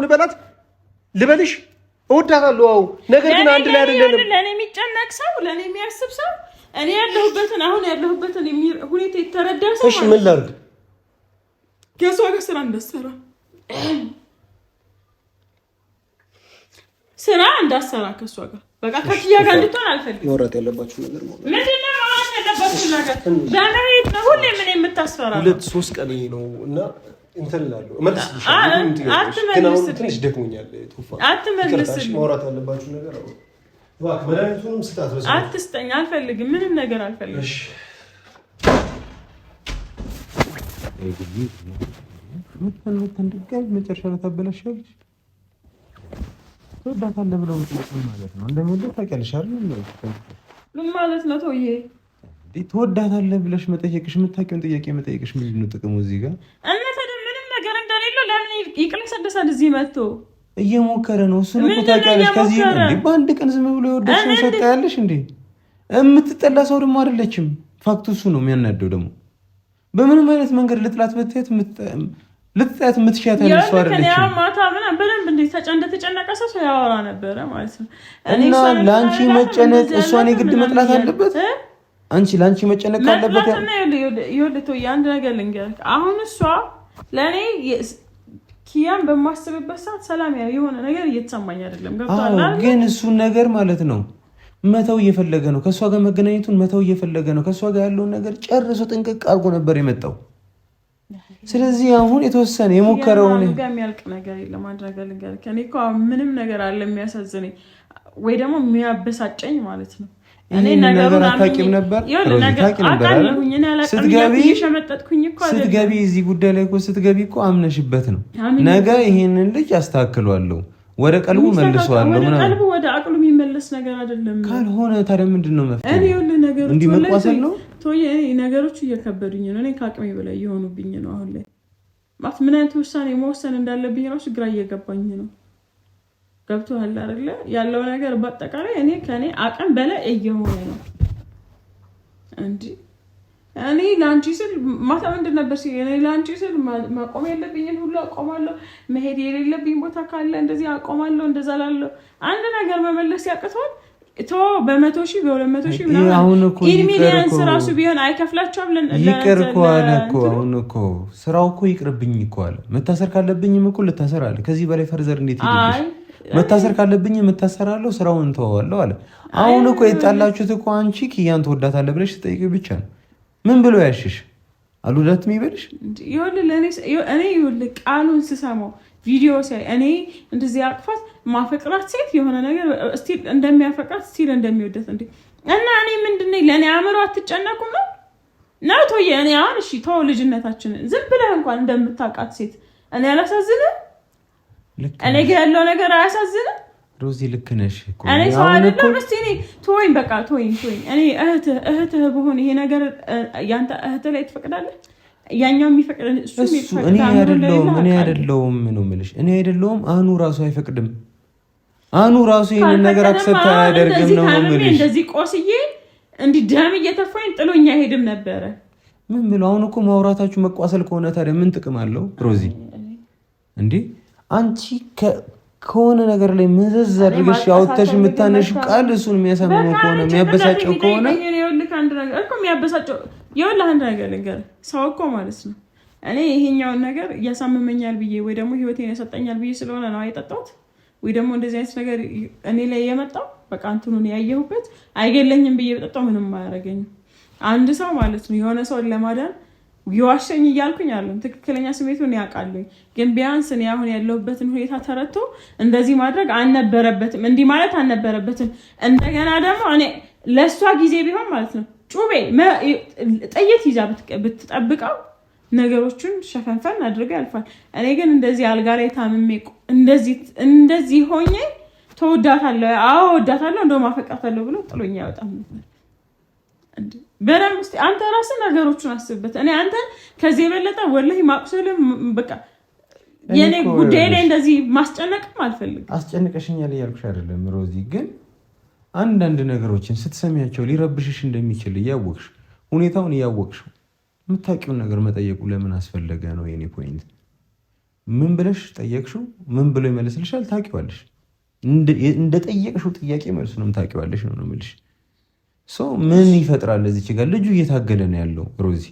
ልበልሽ? እወዳታለሁ። አዎ ነገር ግን አንድ ላይ አይደለም። ለኔ የሚጨነቅ ሰው፣ ለኔ የሚያስብ ሰው፣ እኔ ያለሁበትን አሁን ያለሁበትን ሁኔታ የተረዳ ሰው። እሺ ምን ላድርግ? ከሷ ጋር ስራ እንዳሰራ ከሷ ጋር በቃ ከኪያ ጋር እንድትሆን አልፈልግም። ማውራት ያለባችሁ ነገር ማለት ምንድን ነው? ማውራት ያለባችሁ ነገር በመሬት ነው ሁሌ ምን የምታስፈራው? 2-3 ቀን ነው እና እንትን እላለሁ እመልስልሻለሁ። ትንሽ ደክሞኛል። አትመልስልኝ። ማውራት ያለባችሁ ነገር አዎ፣ እባክህ መድኃኒቱንም ስጣት። በስመ አብ አትስጠኝ። አልፈልግም፣ ምንም ነገር አልፈልግም። እሺ መጨረሻ ላይ ታበላሻለሽ። ትወዳታለህ ብለው ማለት ነው እንደሚወደው ታውቂያለሽ አይደል? ምን ማለት ነው? ተውዬ ትወዳታለህ ብለሽ መጠየቅሽ፣ የምታውቂውን ጥያቄ መጠየቅሽ ምንድን ነው ጥቅሙ እዚህ ጋር? እነተ ምንም ነገር እንደሌለው ለምን ይቅለሰደሳል? እዚህ መጥቶ እየሞከረ ነው። እሱን እኮ ታውቂያለሽ። ከዚህ እንዴ በአንድ ቀን ዝም ብሎ የወደድሽውን ሰው ታያለሽ እንዴ? የምትጠላ ሰው ደግሞ አይደለችም። ፋክቱ እሱ ነው የሚያናደው። ደግሞ በምንም አይነት መንገድ ልጥላት በትየት ልትጣት የምትሻት አይነት ሰው አይደለችም። ያው ማታ ምናምን በደንብ እንዴ ተጨነቀ ሰው ያወራ ነበረ ማለት ነው። እና ለአንቺ መጨነቅ እሷን የግድ መጥላት አለበት? አንቺ ለአንቺ መጨነቅ ካለበት ይኸውልህ አንድ ነገር ልንገርህ። አሁን እሷ ለእኔ ኪያን በማስብበት ሰዓት ሰላም የሆነ ነገር እየተሰማኝ አይደለም። ገብቶሃል? ግን እሱን ነገር ማለት ነው መተው እየፈለገ ነው። ከእሷ ጋር መገናኘቱን መተው እየፈለገ ነው። ከእሷ ጋር ያለውን ነገር ጨርሶ ጥንቅቅ አድርጎ ነበር የመጣው። ስለዚህ አሁን የተወሰነ የሞከረውን የሚያልቅ ነገር የለም። አንድ ነገር ልንገርህ፣ እኔ እኮ ምንም ነገር አለ የሚያሳዝነኝ ወይ ደግሞ የሚያበሳጨኝ ማለት ነው። እኔ ነገሩን አታውቂም ነበር ስትገቢ እዚህ ጉዳይ ላይ እኮ ስትገቢ እኮ አምነሽበት ነው። ነገ ይሄንን ልጅ አስተካክለዋለሁ፣ ወደ ቀልቡ መልሰዋለሁ ምናምን። ቀልቡ ወደ አቅሉ የሚመለስ ነገር አይደለም። ካልሆነ ታዲያ ምንድን ነው መፍትሄው? እኔ ሁሉ ነገሮች እንዲህ መቋሰል ነው ቶዬ። ነገሮች እየከበዱኝ ነው። እኔ ከአቅሜ በላይ እየሆኑብኝ ነው። አሁን ላይ ማለት ምን አይነት ውሳኔ መወሰን እንዳለብኝ ራሱ ግራ እየገባኝ ነው። ገብቶሃል አይደለ? ያለው ነገር በአጠቃላይ እኔ ከኔ አቅም በላይ እየሆነ ነው እንጂ እኔ ላንቺ ስል ማታ ምንድን ነበር እኔ ላንቺ ስል ማቆም ያለብኝን ሁሉ አቆማለሁ። መሄድ የሌለብኝ ቦታ ካለ እንደዚህ አቆማለሁ። እንደዛ ላለው አንድ ነገር መመለስ ያቅተዋል። በ100,000 በ200,000 ምናምን ኢንሚሊየንስ ራሱ ቢሆን አይከፍላቸውም። ይቅር እኮ አለ እኮ አሁን እኮ ስራው እኮ ይቅርብኝ እኮ አለ። መታሰር ካለብኝም እኮ ልታሰር አለ። ከዚህ በላይ ፈርዘር እንዴት ይልሽ? መታሰር ካለብኝ የምታሰራለሁ፣ ስራውን እንተዋዋለሁ አለ። አሁን እኮ የጣላችሁት እኮ አንቺ ኪያን ትወዳታለህ ብለሽ ትጠይቂው ብቻ ነው። ምን ብሎ ያሽሽ? አልወዳትም ይበልሽ? እኔ ቃሉን ስሰማው ቪዲዮ ሲያይ እኔ እንደዚህ አቅፋት ማፈቅራት ሴት የሆነ ነገር ስቲል እንደሚያፈቅራት ስቲል እንደሚወደት እንዴ እና እኔ ምንድነው ለኔ አእምሮ አትጨነቁም ነው ተወዬ። እኔ አሁን እሺ ተው ልጅነታችንን ዝም ብለህ እንኳን እንደምታውቃት ሴት እኔ አላሳዝንም? እኔ ጋር ያለው ነገር አያሳዝንም? ሮዚ ልክ ነሽ እኮ እኔ ሰው አይደለም። እስቲ እኔ ተወኝ በቃ ተወኝ። እኔ እህትህ በሆነ ይሄ ነገር ያንተ እህት ላይ ትፈቅዳለህ? ያኛው የሚፈቅድ እሱ እኔ አይደለሁም ነው የምልሽ። እኔ አይደለሁም። አኑ ራሱ አይፈቅድም። አኑ ራሱ ይሄን ነገር አክሰፕት አያደርግም ነው የምልሽ። እንደዚህ ቆስዬ እንዲህ ደም እየተፋኝ ጥሎኛ ሄድም ነበረ። ምን ብለው አሁን እኮ ማውራታችሁ መቋሰል ከሆነ ታዲያ ምን ጥቅም አለው ሮዚ? እንዴ አንቺ ከሆነ ነገር ላይ መዘዝ አድርገሽ ያወጣሽ የምታነሽ ቃል እሱን የሚያሳምነው ከሆነ የሚያበሳጨው ከሆነ ይኸውልህ አንድ ነገር ልንገርህ፣ ሰው እኮ ማለት ነው እኔ ይሄኛውን ነገር ያሳምመኛል ብዬ ወይ ደግሞ ህይወቴን ያሰጠኛል ብዬ ስለሆነ ነው የጠጣሁት ወይ ደግሞ እንደዚህ አይነት ነገር እኔ ላይ የመጣው በቃ እንትኑን ያየሁበት አይገለኝም ብዬ በጠጣው ምንም አያደርገኝም። አንድ ሰው ማለት ነው የሆነ ሰውን ለማዳን ይዋሸኝ እያልኩኝ አለም ትክክለኛ ስሜቱን ያውቃሉኝ። ግን ቢያንስ እኔ አሁን ያለሁበትን ሁኔታ ተረድቶ እንደዚህ ማድረግ አልነበረበትም፣ እንዲህ ማለት አልነበረበትም። እንደገና ደግሞ እኔ ለእሷ ጊዜ ቢሆን ማለት ነው ጩቤ ጥይት ይዛ ብትጠብቀው ነገሮችን ሸፈንፈን አድርገው ያልፋል። እኔ ግን እንደዚህ አልጋ ላይ ታምሜ እንደዚህ ሆኜ ተወዳታለሁ፣ አዎ ወዳታለሁ፣ እንደውም አፈቃታለሁ ብሎ ጥሎኝ ያወጣም ነበር። በደምብ እስኪ አንተ ራስህ ነገሮችን አስብበት። እኔ አንተ ከዚህ የበለጠ ወላሂ ማቁሰልም በቃ የኔ ጉዳይ ላይ እንደዚህ ማስጨነቅም አልፈልግም። አስጨንቀሽኛል እያልኩሽ አይደለም ሮዚ፣ ግን አንዳንድ ነገሮችን ስትሰሚያቸው ሊረብሽሽ እንደሚችል እያወቅሽ ሁኔታውን እያወቅሽ የምታውቂውን ነገር መጠየቁ ለምን አስፈለገ ነው የኔ ፖይንት። ምን ብለሽ ጠየቅሽው ምን ብሎ ይመልስልሻል ታውቂዋለሽ። እንደጠየቅሽው ጥያቄ መልሱንም ታውቂዋለሽ ነው የምልሽ። ምን ይፈጥራል እዚች ጋር ልጁ እየታገለ ነው ያለው ሮዚ።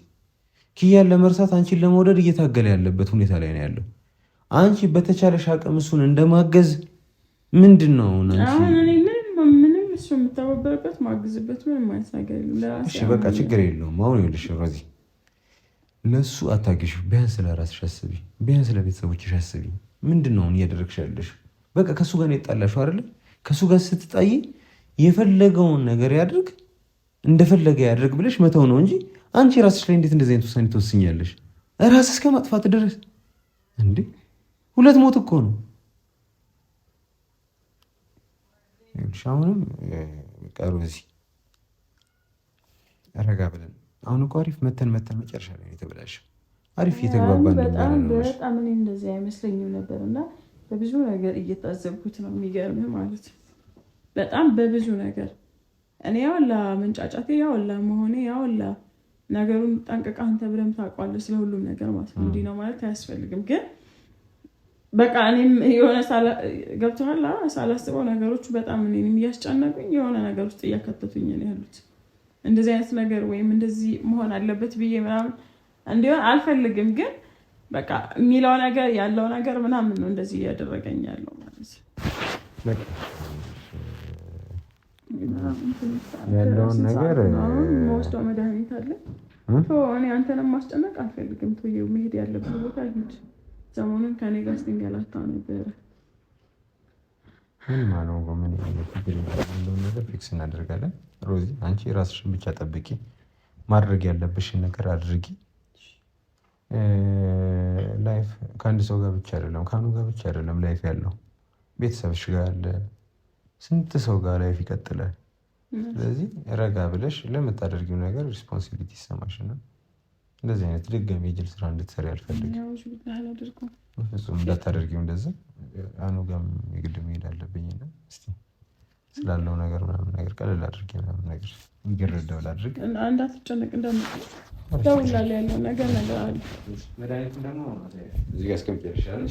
ኪያን ለመርሳት አንቺን ለመውደድ እየታገለ ያለበት ሁኔታ ላይ ነው ያለው። አንቺ በተቻለሽ አቅም እሱን እንደማገዝ ምንድን ነው ምንም እሱ የምተባበርበት ማግዝበት ምንም አይነት ነገር የለም። እሺ በቃ ችግር የለውም። አሁን ይኸውልሽ ሮዚ ለሱ አታግሽ፣ ቢያንስ ለራስሽ አስቢ፣ ቢያንስ ለቤተሰቦችሽ አስቢ። ምንድን ነው እያደረግሽ ያለሽ? በቃ ከሱ ጋር ነው የጣላሽው አይደለ? ከሱ ጋር ስትጣይ የፈለገውን ነገር ያድርግ እንደፈለገ ያድርግ ብለሽ መተው ነው እንጂ አንቺ ራስሽ ላይ እንዴት እንደዚህ አይነት ውሳኔ ትወስኛለሽ? ራስ እስከ ማጥፋት ድረስ እንዴ! ሁለት ሞት እኮ ነው። አሁንም ሮዚ ረጋ ብለን አሁን እኮ አሪፍ መተን መጨረሻ ላይ የተበላሸው አሪፍ እየተግባባን በጣም እኔ እንደዚህ አይመስለኝም ነበር እና በብዙ ነገር እየታዘብኩት ነው። የሚገርምህ ማለት በጣም በብዙ ነገር እኔ ያውላ መንጫጫቴ ያውላ መሆኔ ያውላ ነገሩን ጠንቅቃ አንተ ብለም ታውቃለህ ስለሁሉም ነገር ማለት ነው። እንዲህ ነው ማለት አያስፈልግም። ግን በቃ እኔም የሆነ ገብቶሃል ሳላስበው ነገሮቹ በጣም እኔንም እያስጨነቁኝ የሆነ ነገር ውስጥ እያከተቱኝ ነው ያሉት። እንደዚህ አይነት ነገር ወይም እንደዚህ መሆን አለበት ብዬ ምናምን እንዲሆን አልፈልግም። ግን በቃ የሚለው ነገር ያለው ነገር ምናምን ነው እንደዚህ እያደረገኝ ያለው ማለት ያለውን ነገር መወስደው መድኃኒት አለ። እኔ አንተንም ማስጨነቅ አልፈልግም። ቶዬው መሄድ ያለበት ቦታ ሂድ። ሰሞኑን ከኔ ጋር ስትንገላታ ነበረ። ምን ማለት ነው? ምን ያለው ነገር ፊክስ እናደርጋለን። ሮዚ አንቺ ራስሽን ብቻ ጠብቂ፣ ማድረግ ያለብሽን ነገር አድርጊ። ላይፍ ከአንድ ሰው ጋር ብቻ አይደለም፣ ከአኑ ጋር ብቻ አይደለም ላይፍ ያለው ቤተሰብሽ ጋር አለ፣ ስንት ሰው ጋር ላይፍ ይቀጥላል። ስለዚህ ረጋ ብለሽ ለምታደርጊው ነገር ሪስፖንሲቢሊቲ ይሰማሽና እንደዚህ አይነት ድጋሚ የጅል ስራ እንድትሰሪ አልፈልግም። ፍጹም እንዳታደርጊው እንደዛ። አኑ ጋርም የግድ መሄድ አለብኝና እስኪ ስላለው ነገር ምናምን ነገር ቀለል አድርጌ ምናምን ነገር እንዲረዳው ላድርግ። እንዳትጨነቅ እንዳትጨነቅ ደውላለሁ። ያለው ነገር አለ። መድኃኒቱን ደግሞ እዚህ ጋር አስቀምጬልሻለሁ።